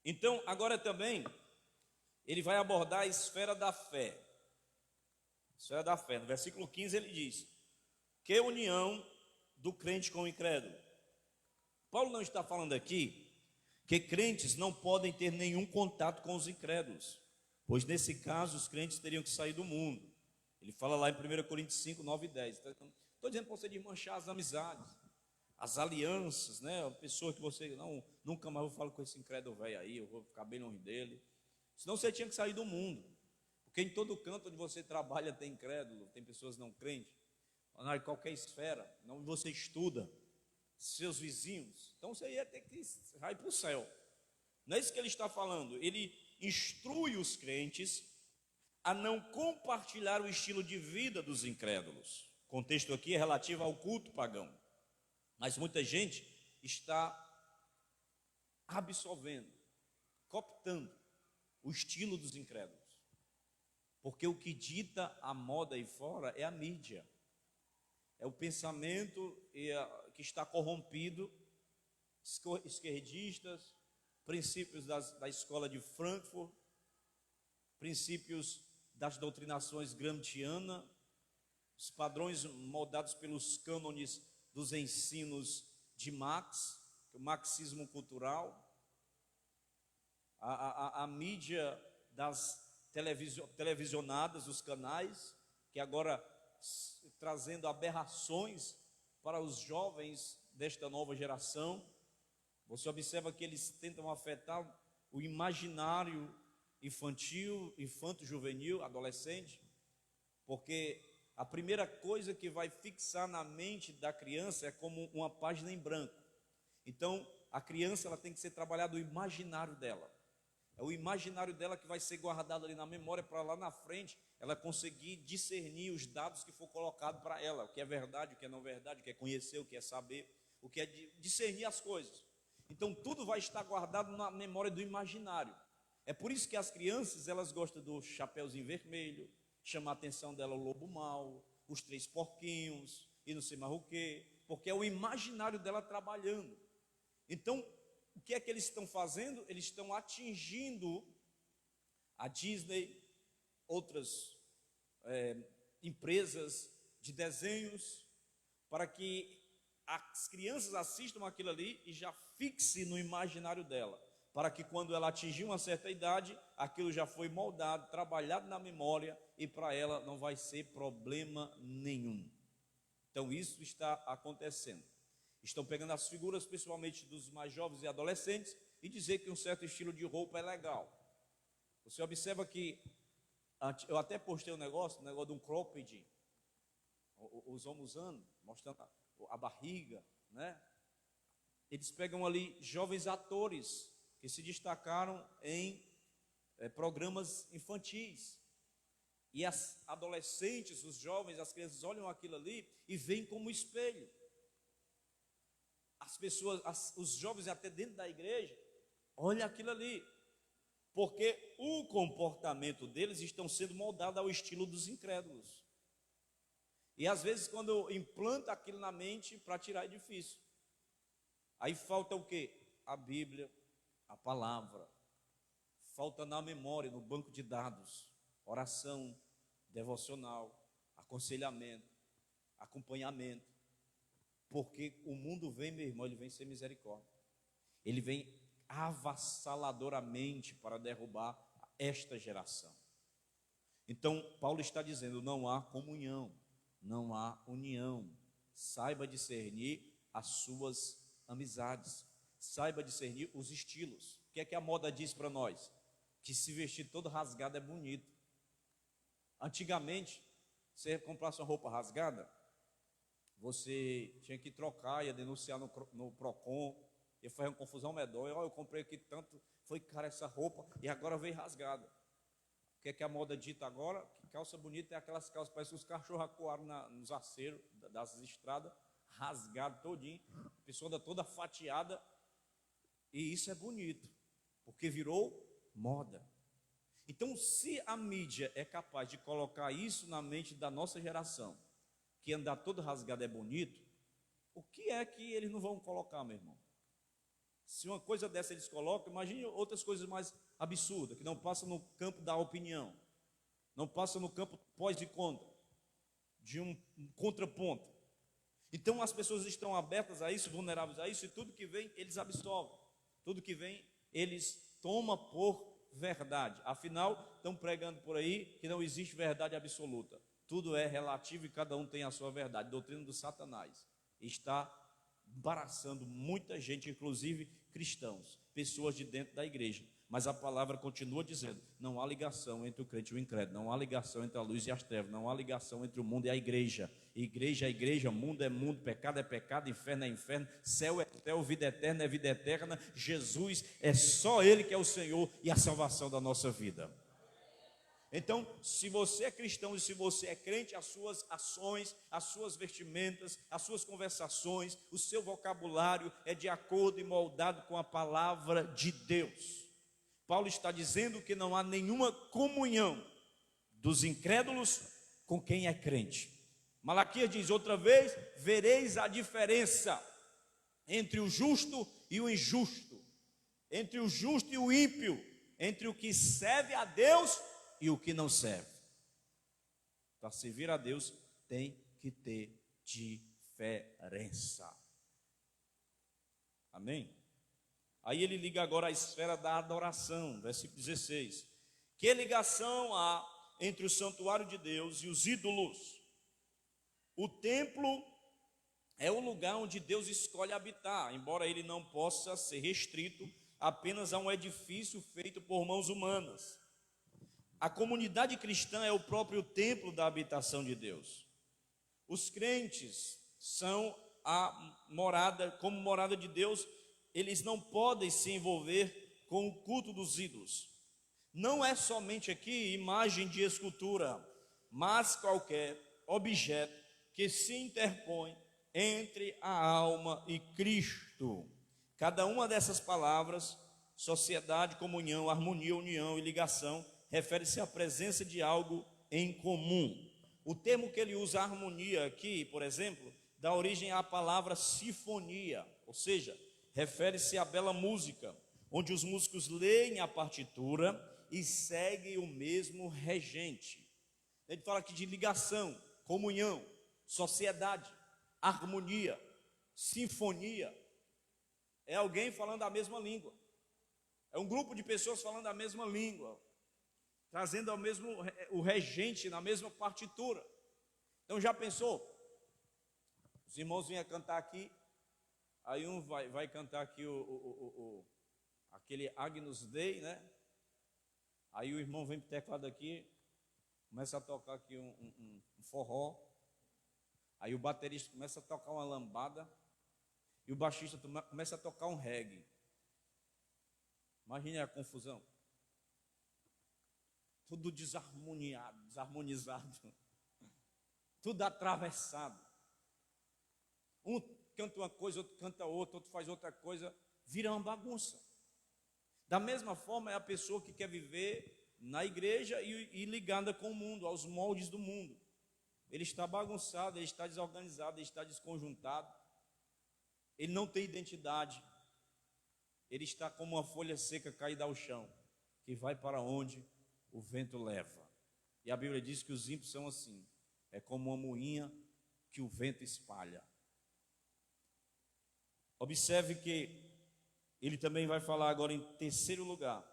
Então, agora também, ele vai abordar a esfera da fé. Esfera da fé. No versículo 15 ele diz: que união do crente com o incrédulo. Paulo não está falando aqui que crentes não podem ter nenhum contato com os incrédulos, pois nesse caso os crentes teriam que sair do mundo. Ele fala lá em 1 Coríntios 5, 9 e 10. Estou dizendo para você desmanchar as amizades, as alianças, né? A pessoa que você, não, nunca mais vou falar com esse incrédulo velho aí, eu vou ficar bem longe dele. Senão você tinha que sair do mundo, porque em todo canto onde você trabalha tem incrédulo, tem pessoas não crentes, em qualquer esfera, onde você estuda, seus vizinhos, então você ia ter que ir para o céu. Não é isso que ele está falando. Ele instrui os crentes a não compartilhar o estilo de vida dos incrédulos. O contexto aqui é relativo ao culto pagão, mas muita gente está absorvendo, cooptando o estilo dos incrédulos, porque o que dita a moda aí fora é a mídia, é o pensamento que está corrompido, esquerdistas, princípios da escola de Frankfurt, princípios das doutrinações gramscianas, os padrões moldados pelos cânones dos ensinos de Marx, o marxismo cultural, a mídia das televisionadas, os canais, que agora trazendo aberrações para os jovens desta nova geração. Você observa que eles tentam afetar o imaginário infantil, infanto-juvenil, adolescente, porque a primeira coisa que vai fixar na mente da criança é como uma página em branco. Então, a criança ela tem que ser trabalhado o imaginário dela. É o imaginário dela que vai ser guardado ali na memória para lá na frente ela conseguir discernir os dados que for colocado para ela, o que é verdade, o que é não verdade, o que é conhecer, o que é saber, o que é discernir as coisas. Então tudo vai estar guardado na memória do imaginário. É por isso que as crianças elas gostam do chapéuzinho vermelho, chama a atenção dela o lobo mau, os três porquinhos e não sei mais o que, porque é o imaginário dela trabalhando. Então o que é que eles estão fazendo? Eles estão atingindo a Disney, outras empresas de desenhos, para que as crianças assistam aquilo ali e já fixe no imaginário dela, para que quando ela atingir uma certa idade, aquilo já foi moldado, trabalhado na memória e para ela não vai ser problema nenhum. Então isso está acontecendo. Estão pegando as figuras, principalmente dos mais jovens e adolescentes, e dizer que um certo estilo de roupa é legal. Você observa que, eu até postei um negócio de um cropped, os homens usando, mostrando a barriga, né? Eles pegam ali jovens atores que se destacaram em programas infantis. E as adolescentes, os jovens, as crianças olham aquilo ali e veem como espelho. As pessoas, os jovens até dentro da igreja, olham aquilo ali, porque o comportamento deles estão sendo moldado ao estilo dos incrédulos. E às vezes quando implanta aquilo na mente, para tirar é difícil. Aí falta o quê? A Bíblia, a palavra. Falta na memória, no banco de dados, oração, devocional, aconselhamento, acompanhamento. Porque o mundo vem, meu irmão, ele vem sem misericórdia. Ele vem avassaladoramente para derrubar esta geração. Então, Paulo está dizendo, não há comunhão, não há união. Saiba discernir as suas amizades. Saiba discernir os estilos. O que é que a moda diz para nós? Que se vestir todo rasgado é bonito. Antigamente, você comprasse uma roupa rasgada, você tinha que trocar, ia denunciar no Procon, ia fazer uma confusão medonha. Eu comprei aqui tanto, foi cara essa roupa e agora veio rasgada. O que é que a moda dita agora? Que calça bonita é aquelas calças, parece que os cachorros acuaram nos aceiros das estradas, rasgado todinho, a pessoa anda toda fatiada, e isso é bonito, porque virou moda. Então, se a mídia é capaz de colocar isso na mente da nossa geração, que andar todo rasgado é bonito, o que é que eles não vão colocar, meu irmão? Se uma coisa dessa eles colocam, imagine outras coisas mais absurdas, que não passam no campo da opinião, não passam no campo pós e contra, de um contraponto. Então as pessoas estão abertas a isso, vulneráveis a isso, e tudo que vem eles absorvem, tudo que vem eles tomam por verdade. Afinal, estão pregando por aí que não existe verdade absoluta, tudo é relativo e cada um tem a sua verdade. Doutrina do Satanás está embaraçando muita gente, inclusive cristãos, pessoas de dentro da igreja. Mas a palavra continua dizendo, não há ligação entre o crente e o incrédulo, não há ligação entre a luz e as trevas, não há ligação entre o mundo e a igreja. Igreja é igreja, mundo é mundo, pecado é pecado, inferno é inferno, céu é céu, vida eterna é vida eterna. Jesus é só Ele que é o Senhor e a salvação da nossa vida. Então, se você é cristão e se você é crente, as suas ações, as suas vestimentas, as suas conversações, o seu vocabulário é de acordo e moldado com a palavra de Deus. Paulo está dizendo que não há nenhuma comunhão dos incrédulos com quem é crente. Malaquias diz outra vez, vereis a diferença entre o justo e o injusto, entre o justo e o ímpio, entre o que serve a Deus e o que não serve. Para servir a Deus tem que ter diferença. Amém? Aí ele liga agora a esfera da adoração, versículo 16. Que ligação há entre o santuário de Deus e os ídolos? O templo é o lugar onde Deus escolhe habitar, embora ele não possa ser restrito apenas a um edifício feito por mãos humanas. A comunidade cristã é o próprio templo da habitação de Deus. Os crentes são a morada, como morada de Deus, eles não podem se envolver com o culto dos ídolos. Não é somente aqui imagem de escultura, mas qualquer objeto que se interpõe entre a alma e Cristo. Cada uma dessas palavras, sociedade, comunhão, harmonia, união e ligação, refere-se à presença de algo em comum. O termo que ele usa, harmonia, aqui, por exemplo, dá origem à palavra sinfonia, ou seja, refere-se à bela música, onde os músicos leem a partitura e seguem o mesmo regente. Ele fala aqui de ligação, comunhão, sociedade, harmonia, sinfonia. É alguém falando a mesma língua. É um grupo de pessoas falando a mesma língua, trazendo o regente na mesma partitura. Então já pensou? Os irmãos vêm a cantar aqui, aí um vai cantar aqui aquele Agnus Dei, né? Aí o irmão vem para o teclado aqui, começa a tocar aqui um forró. Aí o baterista começa a tocar uma lambada e o baixista começa a tocar um reggae. Imagine a confusão. Tudo desarmonizado, tudo atravessado. Um canta uma coisa, outro canta outra, outro faz outra coisa, vira uma bagunça. Da mesma forma é a pessoa que quer viver na igreja e ligada com o mundo, aos moldes do mundo. ele está bagunçado, ele está desorganizado, ele está desconjuntado, ele não tem identidade, ele está como uma folha seca caída ao chão, que vai para onde o vento leva. E a Bíblia diz que os ímpios são assim, é como uma moinha que o vento espalha. Observe que ele também vai falar agora em terceiro lugar,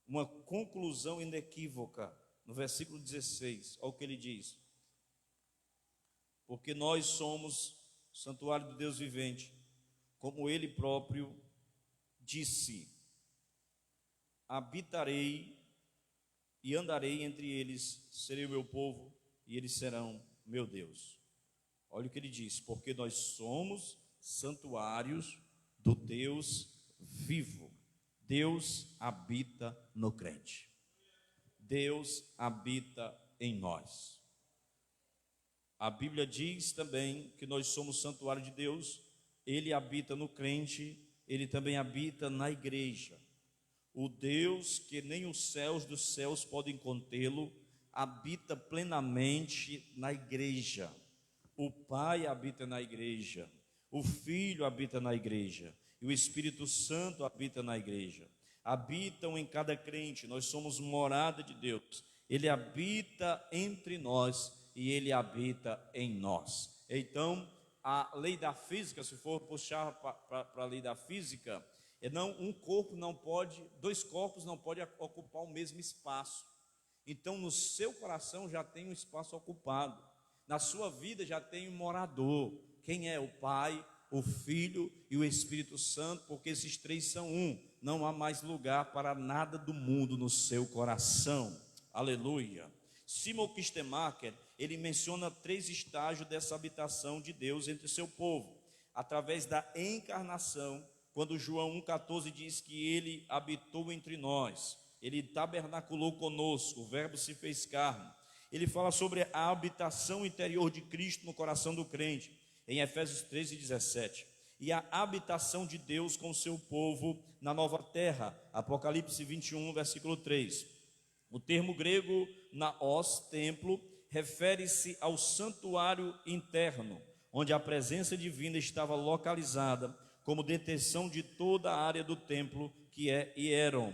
uma conclusão inequívoca, no versículo 16, olha o que ele diz: porque nós somos santuário do Deus vivente, como ele próprio disse, habitarei e andarei entre eles, serei o meu povo e eles serão meu Deus. Olha o que ele diz: porque nós somos santuários do Deus vivo. Deus habita no crente. Deus habita em nós. A Bíblia diz também que nós somos santuário de Deus. Ele habita no crente, ele também habita na igreja. O Deus que nem os céus dos céus podem contê-lo, habita plenamente na igreja. O Pai habita na igreja, o Filho habita na igreja, e o Espírito Santo habita na igreja. Habitam em cada crente, nós somos morada de Deus. Ele habita entre nós e ele habita em nós. Então, a lei da física, se for puxar para a lei da física, dois corpos não podem ocupar o mesmo espaço. Então, no seu coração já tem um espaço ocupado, na sua vida já tem um morador. Quem é? O Pai, o Filho e o Espírito Santo, porque esses três são um. Não há mais lugar para nada do mundo no seu coração. Aleluia. Simon Kistemacher, ele menciona 3 estágios dessa habitação de Deus entre o seu povo. Através da encarnação, quando João 1,14 diz que ele habitou entre nós, ele tabernaculou conosco, o verbo se fez carne. Ele fala sobre a habitação interior de Cristo no coração do crente, em Efésios 13:17. E a habitação de Deus com o seu povo na nova terra, Apocalipse 21, versículo 3. O termo grego naos, templo, refere-se ao santuário interno, onde a presença divina estava localizada como detenção de toda a área do templo, que é Hieron.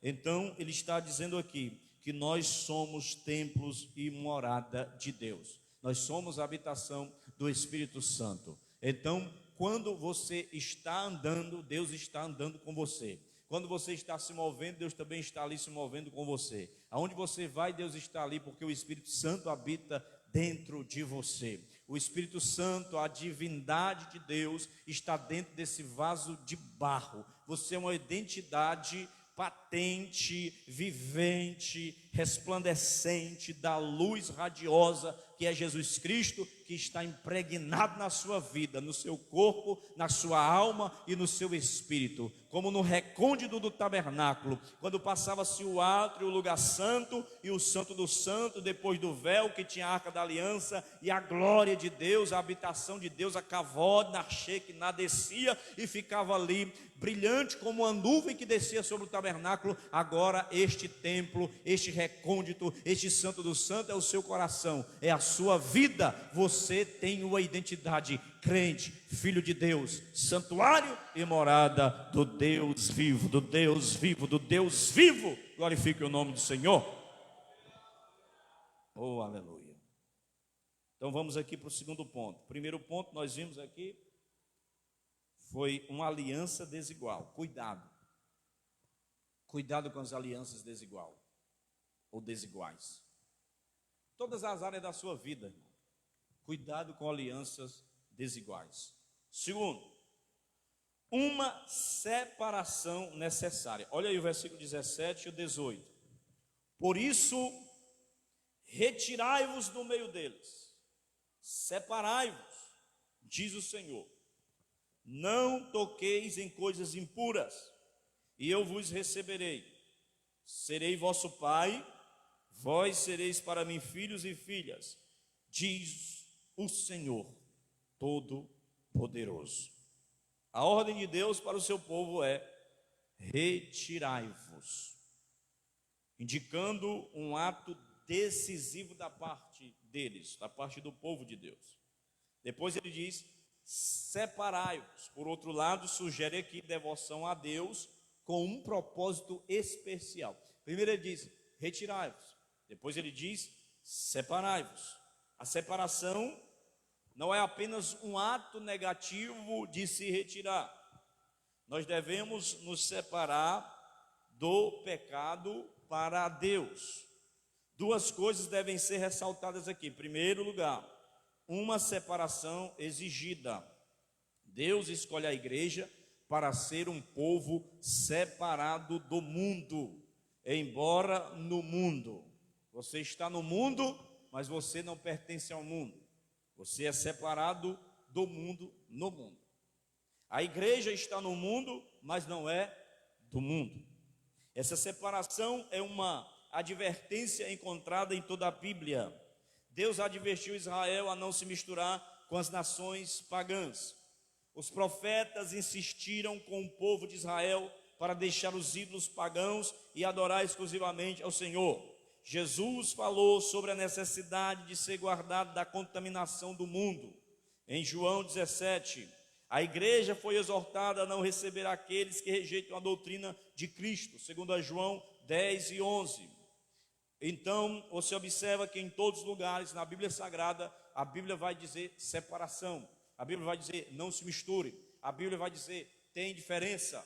Então ele está dizendo aqui que nós somos templos e morada de Deus. Nós somos a habitação do Espírito Santo. Então, quando você está andando, Deus está andando com você. Quando você está se movendo, Deus também está ali se movendo com você. Aonde você vai, Deus está ali, porque o Espírito Santo habita dentro de você. O Espírito Santo, a divindade de Deus, está dentro desse vaso de barro. Você é uma identidade patente, vivente, resplandecente da luz radiosa que é Jesus Cristo, que está impregnado na sua vida, no seu corpo, na sua alma e no seu espírito. Como no recôndito do tabernáculo, quando passava-se o átrio, o lugar santo e o santo do santo, depois do véu que tinha a arca da aliança e a glória de Deus, a habitação de Deus, a kavod, na Shekinah, descia e ficava ali, brilhante como uma nuvem que descia sobre o tabernáculo. Agora este templo, este recôndito, este santo do santo é o seu coração, é a sua vida. Você tem uma identidade crente, filho de Deus, santuário e morada do Deus vivo, do Deus vivo, do Deus vivo. Glorifique o nome do Senhor. Oh, aleluia. Então vamos aqui para o segundo ponto. Primeiro ponto nós vimos aqui foi uma aliança desigual. Cuidado com as alianças desiguais. Todas as áreas da sua vida, irmão. Cuidado com alianças desiguais. Segundo, uma separação necessária. Olha aí o versículo 17 e o 18. Por isso, retirai-vos do meio deles, separai-vos, diz o Senhor. Não toqueis em coisas impuras, e eu vos receberei. Serei vosso pai, vós sereis para mim filhos e filhas, diz o Senhor Todo-Poderoso. A ordem de Deus para o seu povo é: retirai-vos, indicando um ato decisivo da parte deles, da parte do povo de Deus. Depois ele diz: separai-vos. Por outro lado, sugere aqui devoção a Deus com um propósito especial. Primeiro ele diz: retirai-vos. Depois ele diz: separai-vos. A separação não é apenas um ato negativo de se retirar. Nós devemos nos separar do pecado para Deus. Duas coisas devem ser ressaltadas aqui. Em primeiro lugar, uma separação exigida. Deus escolhe a igreja para ser um povo separado do mundo. Embora no mundo, você está no mundo, mas você não pertence ao mundo. Você é separado do mundo no mundo. A igreja está no mundo, mas não é do mundo. Essa separação é uma advertência encontrada em toda a Bíblia. Deus advertiu Israel a não se misturar com as nações pagãs. Os profetas insistiram com o povo de Israel para deixar os ídolos pagãos e adorar exclusivamente ao Senhor. Jesus falou sobre a necessidade de ser guardado da contaminação do mundo. Em João 17, a igreja foi exortada a não receber aqueles que rejeitam a doutrina de Cristo, segundo a João 10 e 11. Então, você observa que em todos os lugares, na Bíblia Sagrada, a Bíblia vai dizer separação. A Bíblia vai dizer não se misture. A Bíblia vai dizer tem diferença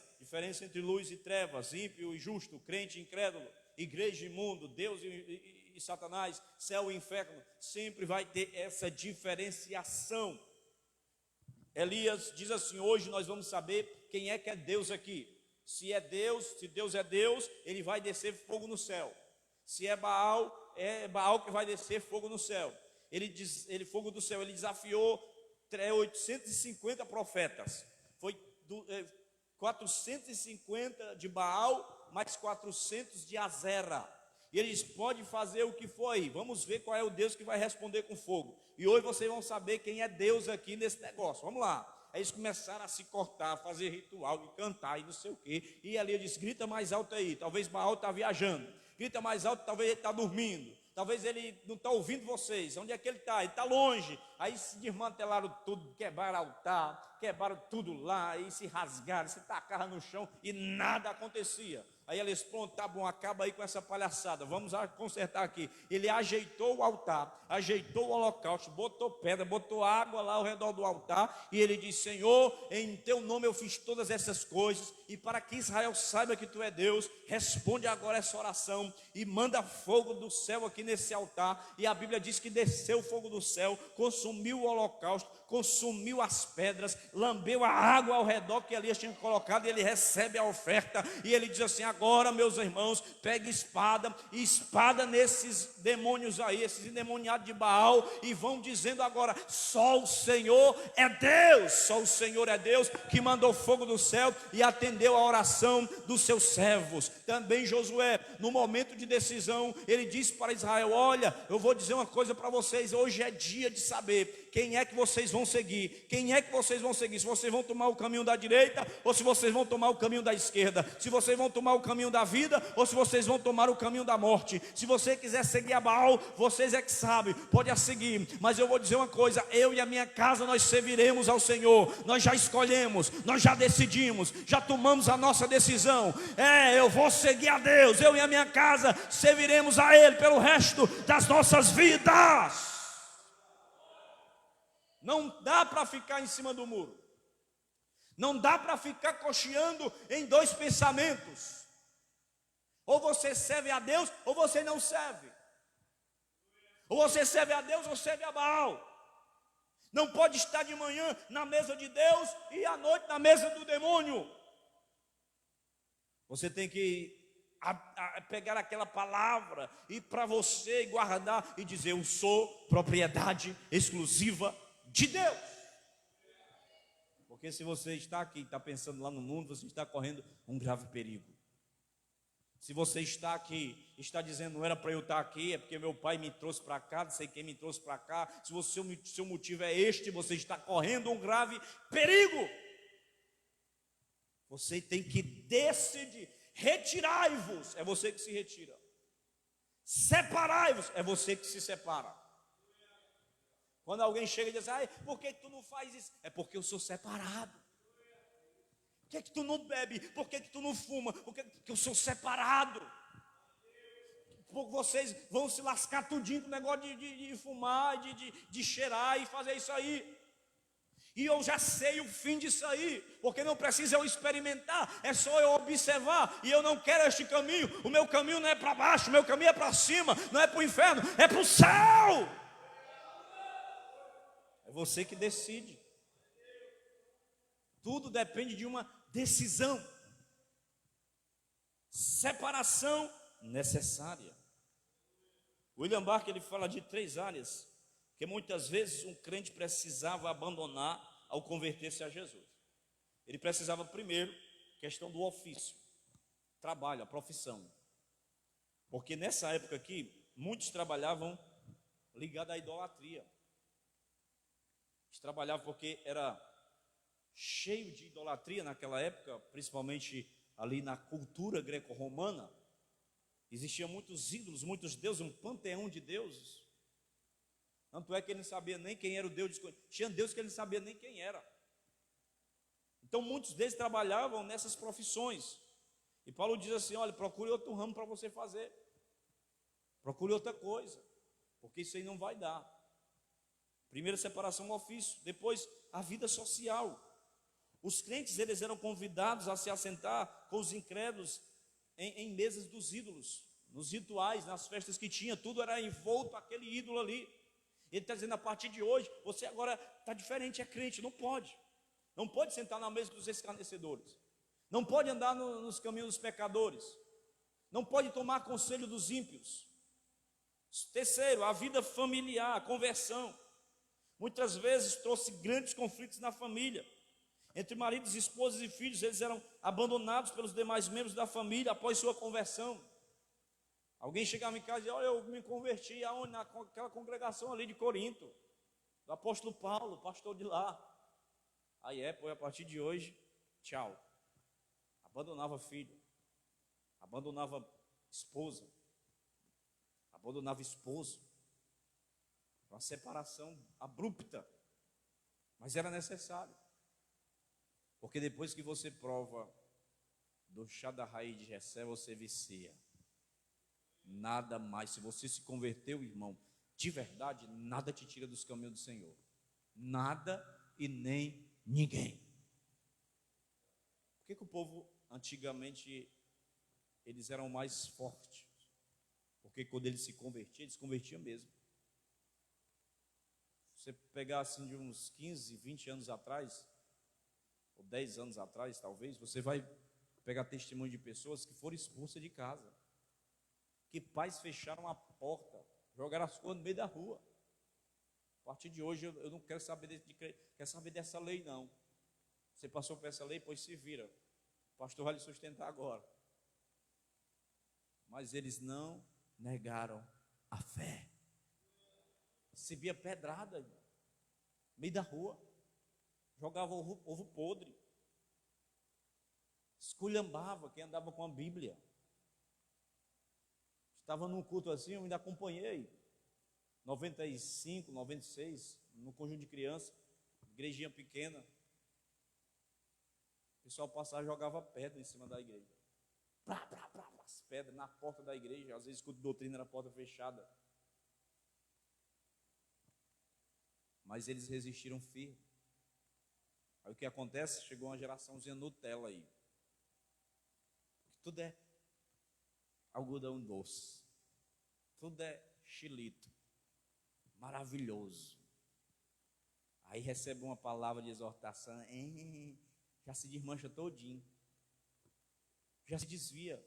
entre luz e trevas, ímpio e justo, crente e incrédulo, igreja e mundo, Deus e Satanás, céu e inferno. Sempre vai ter essa diferenciação. Elias diz assim: hoje nós vamos saber quem é que é Deus aqui. Se Deus é Deus, ele vai descer fogo no céu. Se é Baal que vai descer fogo no céu. Fogo do céu. Ele desafiou 850 profetas. Foi 450 de Baal, mais 400 de Azera. E ele diz: pode fazer o que for aí, vamos ver qual é o Deus que vai responder com fogo. E hoje vocês vão saber quem é Deus aqui nesse negócio. Vamos lá. Aí eles começaram a se cortar, a fazer ritual, e cantar e não sei o quê. E ali ele diz: grita mais alto aí. Talvez Baal está viajando. Grita mais alto, talvez ele está dormindo. Talvez ele não está ouvindo vocês. Onde é que ele está? Ele está longe. Aí se desmantelaram tudo, quebraram altar, quebraram tudo lá, e se rasgaram, se tacaram no chão e nada acontecia. Aí eles: pronto, tá bom, acaba aí com essa palhaçada, vamos consertar aqui. Ele ajeitou o altar, ajeitou o holocausto, botou pedra, botou água lá ao redor do altar, e ele disse: Senhor, em teu nome eu fiz todas essas coisas, e para que Israel saiba que tu é Deus, responde agora essa oração e manda fogo do céu aqui nesse altar. E a Bíblia diz que desceu o fogo do céu, consumiu o holocausto, consumiu as pedras, lambeu a água ao redor que Elias tinha colocado, e ele recebe a oferta, e ele diz assim: agora, meus irmãos, pegue espada nesses demônios aí, esses endemoniados de Baal, e vão dizendo agora: só o Senhor é Deus, só o Senhor é Deus, que mandou fogo do céu e atendeu a oração dos seus servos. Também Josué, no momento de decisão, ele disse para Israel: olha, eu vou dizer uma coisa para vocês, hoje é dia de saber quem é que vocês vão seguir. Quem é que vocês vão seguir? Se vocês vão tomar o caminho da direita ou se vocês vão tomar o caminho da esquerda. Se vocês vão tomar o caminho da vida ou se vocês vão tomar o caminho da morte. Se você quiser seguir a Baal, vocês é que sabem, pode a seguir. Mas eu vou dizer uma coisa: eu e a minha casa nós serviremos ao Senhor. Nós já escolhemos, nós já decidimos, já tomamos a nossa decisão. Eu vou seguir a Deus, eu e a minha casa serviremos a Ele pelo resto das nossas vidas. Não dá para ficar em cima do muro. Não dá para ficar cocheando em dois pensamentos. Ou você serve a Deus ou você não serve. Ou você serve a Deus ou serve a Baal. Não pode estar de manhã na mesa de Deus e à noite na mesa do demônio. Você tem que pegar aquela palavra e para você guardar e dizer: eu sou propriedade exclusiva de Deus. Porque se você está aqui e está pensando lá no mundo, você está correndo um grave perigo. Se você está aqui, está dizendo: não era para eu estar aqui, é porque meu pai me trouxe para cá, não sei quem me trouxe para cá. Se o seu motivo é este, você está correndo um grave perigo. Você tem que decidir: retirai-vos. É você que se retira. Separai-vos, é você que se separa. Quando alguém chega e diz, ai, por que tu não faz isso? É porque eu sou separado. Por que tu não bebe? Por que tu não fuma? Porque eu sou separado. Vocês vão se lascar tudinho com o negócio de fumar, de cheirar e fazer isso aí. E eu já sei o fim disso aí, porque não precisa eu experimentar, é só eu observar. E eu não quero este caminho. O meu caminho não é para baixo, o meu caminho é para cima. Não é para o inferno, é para o céu. É você que decide. Tudo depende de uma decisão. Separação necessária. William Barclay, ele fala de 3 áreas que muitas vezes um crente precisava abandonar ao converter-se a Jesus. Ele precisava primeiro, questão do ofício, trabalho, a profissão. Porque nessa época aqui, muitos trabalhavam ligados à idolatria. Eles trabalhavam porque era cheio de idolatria naquela época, principalmente ali na cultura greco-romana. Existiam muitos ídolos, muitos deuses, um panteão de deuses. Tanto é que ele não sabia nem quem era o Deus. Tinha Deus que ele não sabia nem quem era. Então muitos deles trabalhavam nessas profissões. E Paulo diz assim, olha, procure outro ramo para você fazer. Procure outra coisa. Porque isso aí não vai dar. Primeiro, separação do ofício. Depois, a vida social. Os crentes, eles eram convidados a se assentar com os incrédulos em mesas dos ídolos, nos rituais, nas festas que tinha, tudo era envolto aquele ídolo ali. Ele está dizendo, a partir de hoje, você agora está diferente, é crente, não pode sentar na mesa dos escarnecedores, não pode andar nos caminhos dos pecadores, não pode tomar conselho dos ímpios. Terceiro, a vida familiar, a conversão, muitas vezes trouxe grandes conflitos na família. Entre maridos, esposas e filhos, eles eram abandonados pelos demais membros da família após sua conversão. Alguém chegava em casa e dizia, olha, eu me converti aonde? Naquela congregação ali de Corinto, do apóstolo Paulo, pastor de lá. Aí a partir de hoje, tchau. Abandonava filho, abandonava esposa, abandonava esposo. Uma separação abrupta, mas era necessário. Porque depois que você prova do chá da raiz de Jessé, você vicia. Nada mais, se você se converteu, irmão, de verdade, nada te tira dos caminhos do Senhor. Nada e nem ninguém. Por que o povo, antigamente, eles eram mais fortes? Porque quando eles se convertiam mesmo. Se você pegar assim de uns 15, 20 anos atrás, ou 10 anos atrás, talvez, você vai pegar testemunho de pessoas que foram expulsas de casa, que pais fecharam a porta, jogaram as coisas no meio da rua. A partir de hoje, eu não quero saber quero saber dessa lei, não. Você passou por essa lei, pois se vira. O pastor vai lhe sustentar agora. Mas eles não negaram a fé. Recebia pedrada, no meio da rua. Jogava ovo podre, esculhambava quem andava com a Bíblia. Estava num culto assim, eu ainda acompanhei, 95, 96, no conjunto de criança, igrejinha pequena. O pessoal passava e jogava pedra em cima da igreja. As pedras na porta da igreja, às vezes culto de doutrina na porta fechada. Mas eles resistiram firme. Aí o que acontece? Chegou uma geraçãozinha Nutella aí. Tudo é algodão doce. Tudo é chilito. Maravilhoso. Aí recebe uma palavra de exortação. Já se desmancha todinho. Já se desvia.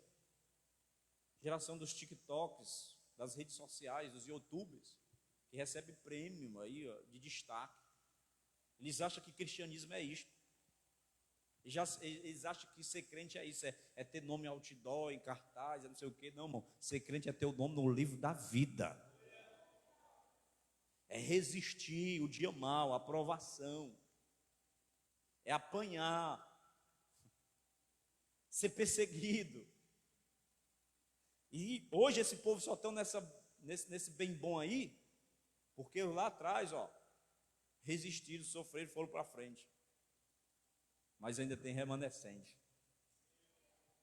Geração dos TikToks, das redes sociais, dos YouTubers, que recebe prêmio aí, ó, de destaque. Eles acham que cristianismo é isto. Eles acham que ser crente é isso, é ter nome outdoor, em cartaz, é não sei o quê. Não, irmão, ser crente é ter o nome no livro da vida. É resistir o dia mau, a provação. É apanhar. Ser perseguido. E hoje esse povo só estão nesse bem bom aí, porque lá atrás, resistiram, sofreram, foram para frente. Mas ainda tem remanescente,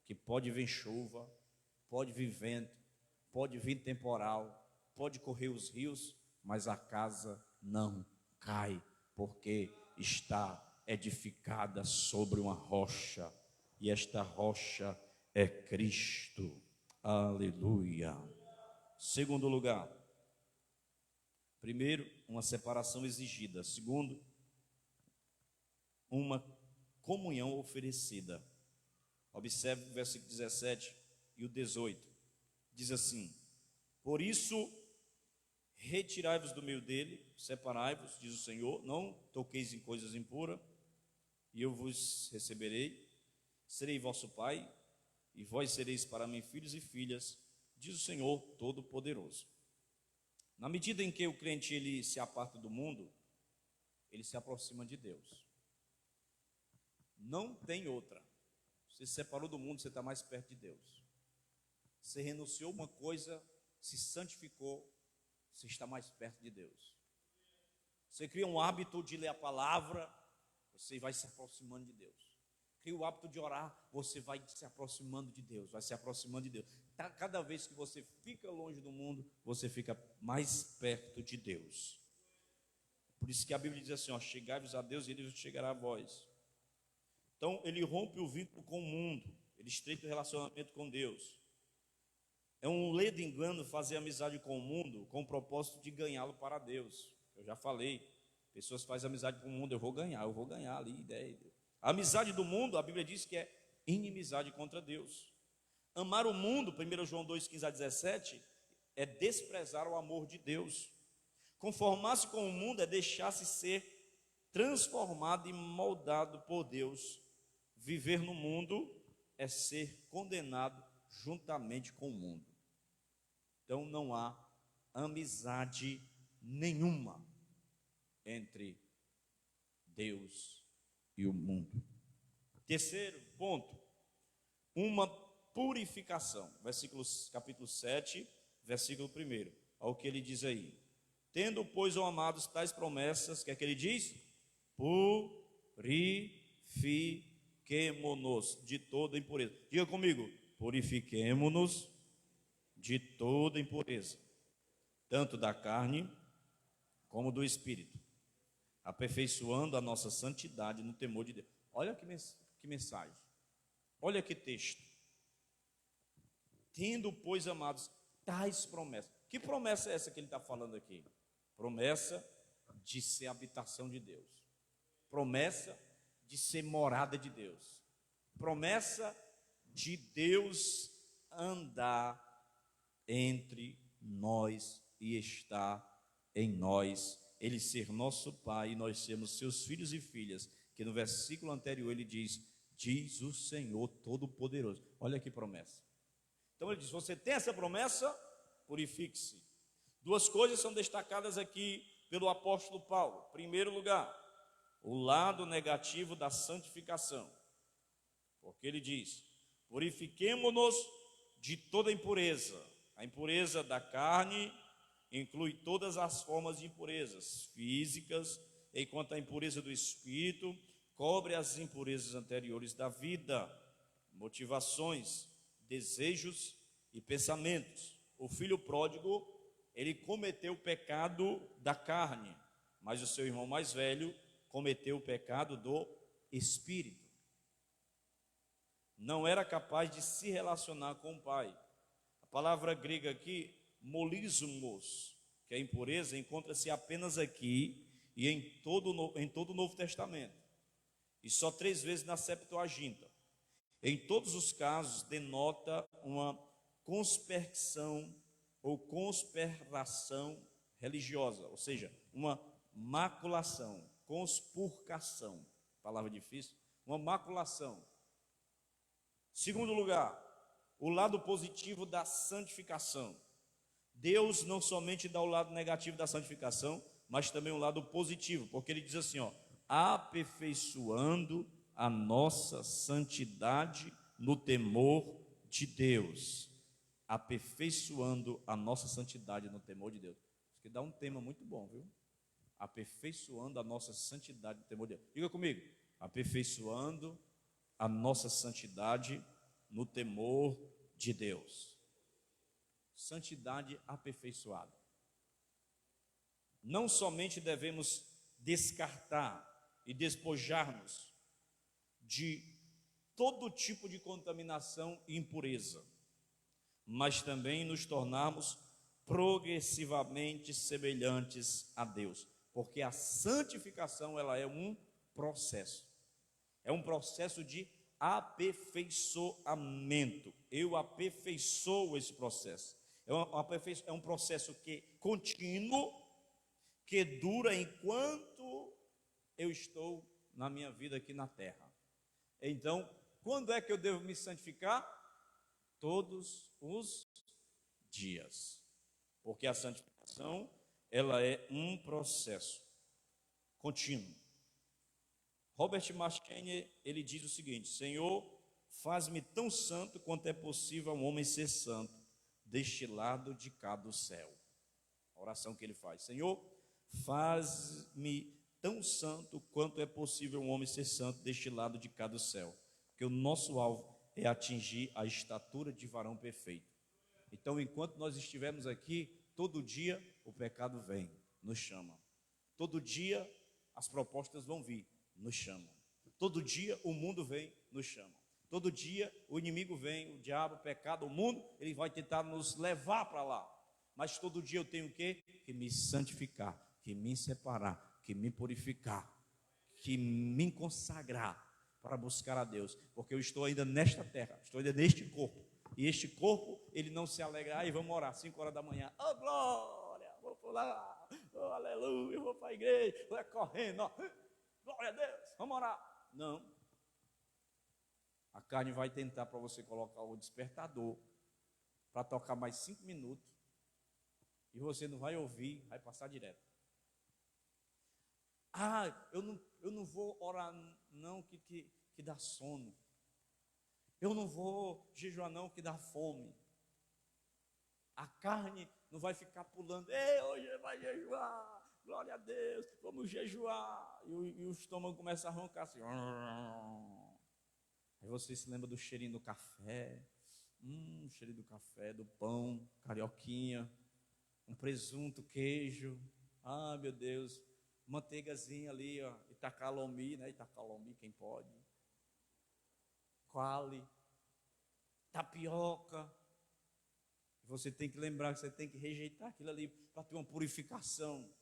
que pode vir chuva, pode vir vento, pode vir temporal, pode correr os rios, mas a casa não cai, porque está edificada sobre uma rocha, e esta rocha é Cristo. Aleluia. Segundo lugar, primeiro, uma separação exigida. Segundo, uma comunhão oferecida. Observe o versículo 17 e o 18. Diz assim: por isso, retirai-vos do meio dele, separai-vos, diz o Senhor, não toqueis em coisas impuras, e eu vos receberei, serei vosso pai, e vós sereis para mim filhos e filhas, diz o Senhor Todo-Poderoso. Na medida em que o crente ele se aparta do mundo, ele se aproxima de Deus. Não tem outra. Você se separou do mundo, você está mais perto de Deus. Você renunciou uma coisa, se santificou, você está mais perto de Deus. Você cria um hábito de ler a palavra, você vai se aproximando de Deus. Cria o hábito de orar, você vai se aproximando de Deus, vai se aproximando de Deus. Cada vez que você fica longe do mundo, você fica mais perto de Deus. Por isso que a Bíblia diz assim, chegai-vos a Deus e Ele chegará a vós. Então, ele rompe o vínculo com o mundo, ele estreita o relacionamento com Deus. É um ledo engano fazer amizade com o mundo com o propósito de ganhá-lo para Deus. Eu já falei, pessoas fazem amizade com o mundo, eu vou ganhar ali, ideia. A amizade do mundo, a Bíblia diz que é inimizade contra Deus. Amar o mundo, 1 João 2, 15 a 17, é desprezar o amor de Deus. Conformar-se com o mundo é deixar-se ser transformado e moldado por Deus. Viver no mundo é ser condenado juntamente com o mundo. Então não há amizade nenhuma entre Deus e o mundo. Terceiro ponto, uma purificação. Capítulo 7, versículo 1. Olha o que ele diz aí. Tendo, pois, ó amados, tais promessas, o que é que ele diz? Purifiquemo-nos de toda impureza. Diga comigo, purifiquemo-nos de toda impureza, tanto da carne como do espírito, aperfeiçoando a nossa santidade no temor de Deus. Olha que mensagem, olha que texto. Tendo, pois, amados, tais promessas. Que promessa é essa que ele está falando aqui? Promessa de ser habitação de Deus, promessa de ser morada de Deus, promessa de Deus andar entre nós e estar em nós, Ele ser nosso Pai e nós sermos seus filhos e filhas, que no versículo anterior ele diz o Senhor Todo-Poderoso. Olha que promessa. Então ele diz, você tem essa promessa, purifique-se. Duas coisas são destacadas aqui pelo apóstolo Paulo. Em primeiro lugar, o lado negativo da santificação, porque ele diz, purifiquemo-nos de toda impureza. A impureza da carne inclui todas as formas de impurezas físicas, enquanto a impureza do espírito cobre as impurezas anteriores da vida, motivações, desejos e pensamentos. O filho pródigo, ele cometeu o pecado da carne, mas o seu irmão mais velho cometeu o pecado do espírito. Não era capaz de se relacionar com o pai. A palavra grega aqui, molismos, que é impureza, encontra-se apenas aqui e em todo o Novo Testamento, e só 3 vezes na Septuaginta. Em todos os casos denota uma conspersão ou conspiração religiosa, ou seja, uma maculação, conspurcação, palavra difícil, uma maculação. Segundo lugar, o lado positivo da santificação. Deus não somente dá o lado negativo da santificação, mas também o lado positivo, porque ele diz assim, aperfeiçoando a nossa santidade no temor de Deus. aperfeiçoando a nossa santidade no temor de Deus. Isso que dá um tema muito bom, viu? Aperfeiçoando a nossa santidade no temor de Deus. Diga comigo, aperfeiçoando a nossa santidade no temor de Deus. Santidade aperfeiçoada. Não somente devemos descartar e despojar-nos de todo tipo de contaminação e impureza, mas também nos tornarmos progressivamente semelhantes a Deus, porque a santificação ela é um processo de aperfeiçoamento. Eu aperfeiçoo esse processo. É um processo contínuo, que dura enquanto eu estou na minha vida aqui na terra. Então, quando é que eu devo me santificar? Todos os dias. Porque a santificação, ela é um processo contínuo. Robert Marchene, ele diz o seguinte: Senhor, faz-me tão santo quanto é possível um homem ser santo, deste lado de cá do céu. A oração que ele faz: Senhor, faz-me tão santo quanto é possível um homem ser santo deste lado de cá do céu. Porque o nosso alvo é atingir a estatura de varão perfeito. Então, enquanto nós estivermos aqui, todo dia o pecado vem, nos chama. Todo dia as propostas vão vir, nos chamam. Todo dia o mundo vem, nos chama. Todo dia o inimigo vem, o diabo, o pecado, o mundo, ele vai tentar nos levar para lá. Mas todo dia eu tenho o quê? Que me santificar, que me separar, que me purificar, que me consagrar para buscar a Deus. Porque eu estou ainda nesta terra, estou ainda neste corpo. E este corpo, ele não se alegra. Aí vamos orar, 5 horas da manhã. Oh, glória, vou pular. Oh, aleluia, vou para a igreja. Vou correndo, ó. Glória a Deus, vamos orar. Não. A carne vai tentar para você colocar o despertador para tocar mais 5 minutos. E você não vai ouvir, vai passar direto. Ah, eu não vou orar não, que dá sono. Eu não vou jejuar não, que dá fome. A carne não vai ficar pulando. Ei, hoje vai jejuar. Glória a Deus, vamos jejuar. E o estômago começa a roncar assim. Aí você se lembra do cheirinho do café. Cheirinho do café, do pão, carioquinha, um presunto, queijo. Ah, meu Deus, manteigazinha ali, ó, Itacalomi, né? Itacalomi, quem pode. Quali, tapioca. Você tem que lembrar que você tem que rejeitar aquilo ali para ter uma purificação.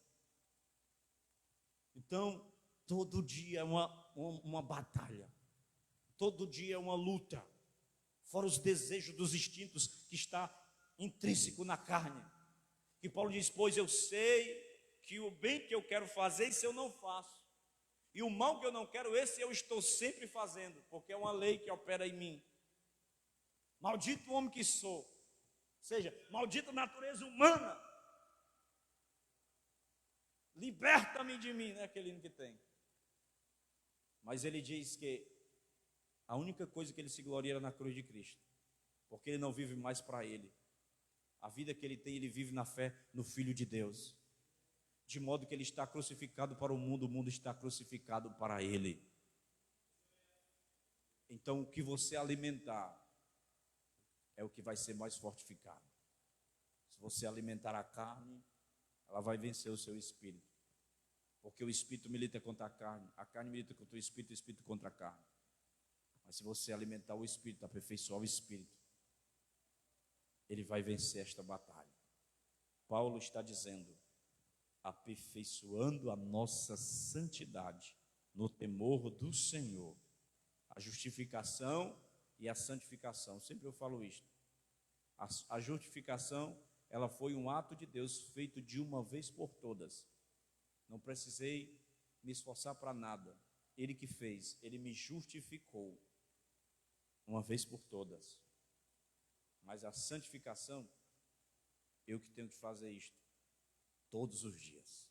Então, todo dia é uma batalha. Todo dia é uma luta. Fora os desejos dos instintos que está intrínseco na carne. Que Paulo diz: pois eu sei que o bem que eu quero fazer, isso eu não faço. E o mal que eu não quero, esse eu estou sempre fazendo, porque é uma lei que opera em mim. Maldito o homem que sou. Ou seja, maldita a natureza humana. Liberta-me de mim, né? Aquele que tem. Mas ele diz que a única coisa que ele se gloria era na cruz de Cristo, porque ele não vive mais para ele. A vida que ele tem, ele vive na fé no Filho de Deus. De modo que ele está crucificado para o mundo está crucificado para ele. Então, o que você alimentar é o que vai ser mais fortificado. Se você alimentar a carne, ela vai vencer o seu espírito. Porque o espírito milita contra a carne milita contra o espírito contra a carne. Mas se você alimentar o espírito, aperfeiçoar o espírito, ele vai vencer esta batalha. Paulo está dizendo: aperfeiçoando a nossa santidade no temor do Senhor. A justificação e a santificação, sempre eu falo isto. A justificação, ela foi um ato de Deus feito de uma vez por todas. Não precisei me esforçar para nada. Ele que fez, ele me justificou uma vez por todas. Mas a santificação, eu que tenho que fazer isto todos os dias.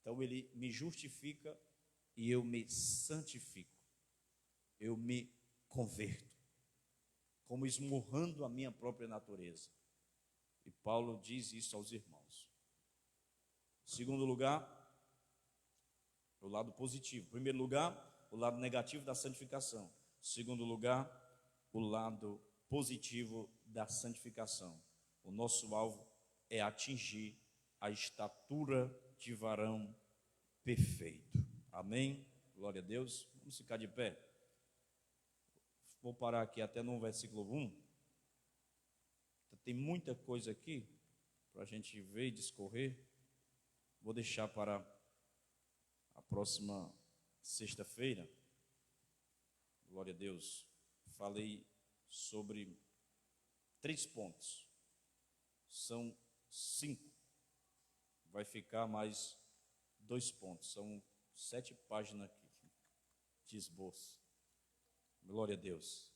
Então ele me justifica e eu me santifico. Eu me converto. como esmurrando a minha própria natureza. E Paulo diz isso aos irmãos. Segundo lugar, o lado positivo. Primeiro lugar, o lado negativo da santificação. Segundo lugar, o lado positivo da santificação. O nosso alvo é atingir a estatura de varão perfeito. Amém? Glória a Deus. Vamos ficar de pé. Vou parar aqui até no versículo 1. Tem muita coisa aqui para a gente ver e discorrer. Vou deixar para a próxima sexta-feira. Glória a Deus. Falei sobre 3 pontos. São 5. Vai ficar mais 2 pontos. São 7 páginas aqui de esboço. Glória a Deus.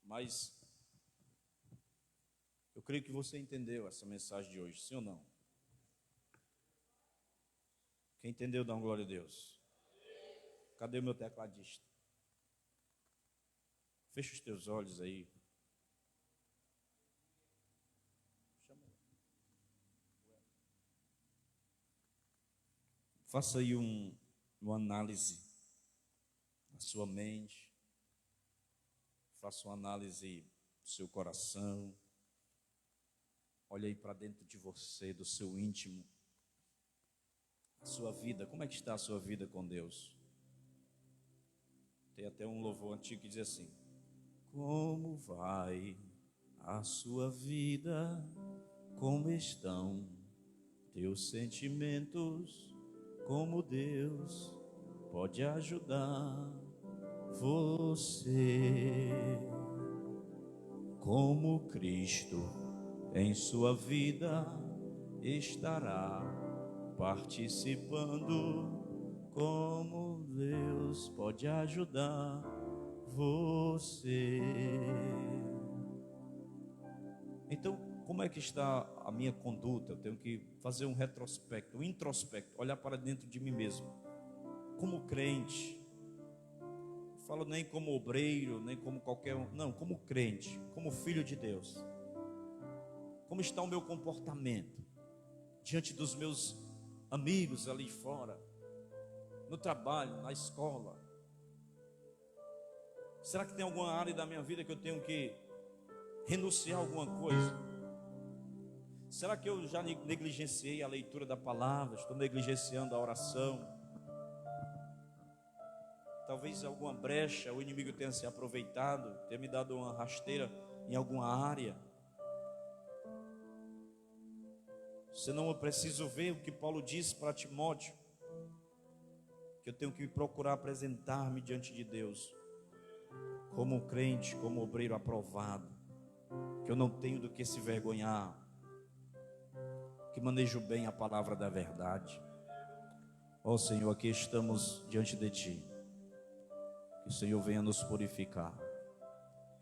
Mas eu creio que você entendeu essa mensagem de hoje, sim ou não? Quem entendeu, dá uma glória a Deus. Cadê o meu tecladista? Fecha os teus olhos aí. Faça aí uma análise na sua mente. Faça uma análise do seu coração. Olha aí para dentro de você, do seu íntimo. A sua vida, como é que está a sua vida com Deus? Tem até um louvor antigo que diz assim: como vai a sua vida? Como estão teus sentimentos? Como Deus pode ajudar você? Como Cristo em sua vida estará participando? Como Deus pode ajudar você? Então, como é que está a minha conduta? Eu tenho que fazer um retrospecto, um introspecto, olhar para dentro de mim mesmo. Como crente, não falo nem como obreiro, nem como qualquer um, não, como crente, como filho de Deus. Como está o meu comportamento diante dos meus amigos ali fora, no trabalho, na escola? Será que tem alguma área da minha vida que eu tenho que renunciar a alguma coisa? Será que eu já negligenciei a leitura da palavra? Estou negligenciando a oração? Talvez alguma brecha o inimigo tenha se aproveitado, tenha me dado uma rasteira em alguma área. Senão eu preciso ver o que Paulo disse para Timóteo, que eu tenho que procurar apresentar-me diante de Deus como um crente, como um obreiro aprovado, que eu não tenho do que se vergonhar, que manejo bem a palavra da verdade. Ó Senhor, aqui estamos diante de Ti. Que o Senhor venha nos purificar,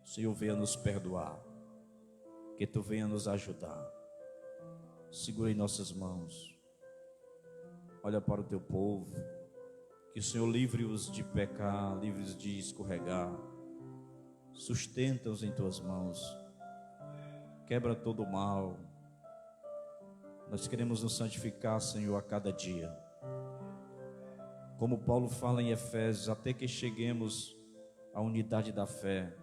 o Senhor venha nos perdoar, que Tu venha nos ajudar. Segura em nossas mãos, olha para o Teu povo, que o Senhor livre-os de pecar, livre-os de escorregar, sustenta-os em Tuas mãos, quebra todo o mal. Nós queremos nos santificar, Senhor, a cada dia, como Paulo fala em Efésios, até que cheguemos à unidade da fé,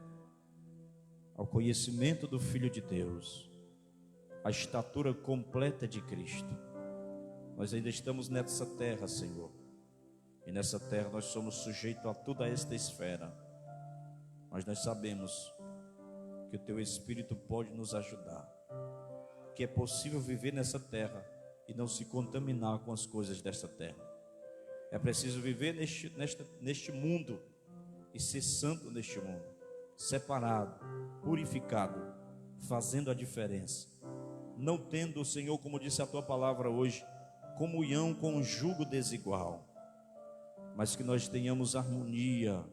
ao conhecimento do Filho de Deus, a estatura completa de Cristo. Nós ainda estamos nessa terra, Senhor, e nessa terra nós somos sujeitos a toda esta esfera, mas nós sabemos que o Teu Espírito pode nos ajudar, que é possível viver nessa terra e não se contaminar com as coisas desta terra. É preciso viver neste mundo e ser santo neste mundo, separado, purificado, fazendo a diferença, não tendo o Senhor, como disse a Tua palavra hoje, comunhão com um jugo desigual, mas que nós tenhamos harmonia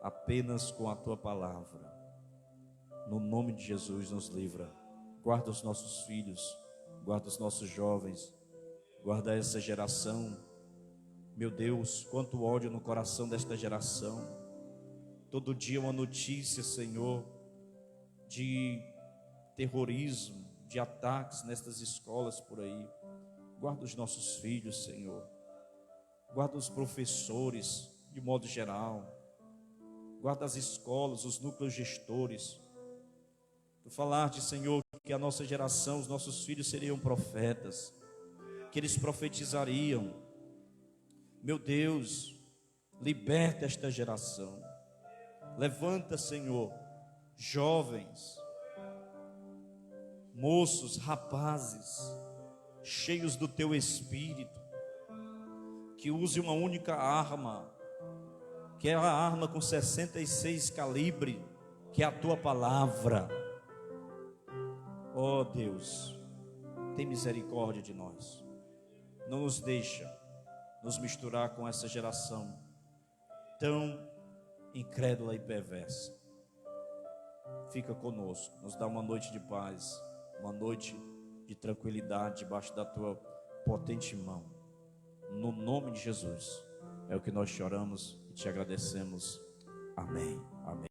apenas com a Tua palavra. No nome de Jesus, nos livra. Guarda os nossos filhos, guarda os nossos jovens, guarda essa geração. Meu Deus, quanto ódio no coração desta geração. Todo dia uma notícia, Senhor, de terrorismo, de ataques nestas escolas por aí. Guarda os nossos filhos, Senhor. Guarda os professores, de modo geral. Guarda as escolas, os núcleos gestores. Tu falaste, Senhor, que a nossa geração, os nossos filhos seriam profetas, que eles profetizariam. Meu Deus, liberta esta geração. Levanta, Senhor, jovens, moços, rapazes, cheios do teu Espírito, que use uma única arma, que é a arma com 66 calibre, que é a tua palavra. Ó Deus, tem misericórdia de nós. Não nos deixa nos misturar com essa geração tão incrédula e perversa. Fica conosco, nos dá uma noite de paz, uma noite de tranquilidade debaixo da tua potente mão. No nome de Jesus, é o que nós choramos e te agradecemos. Amém. Amém.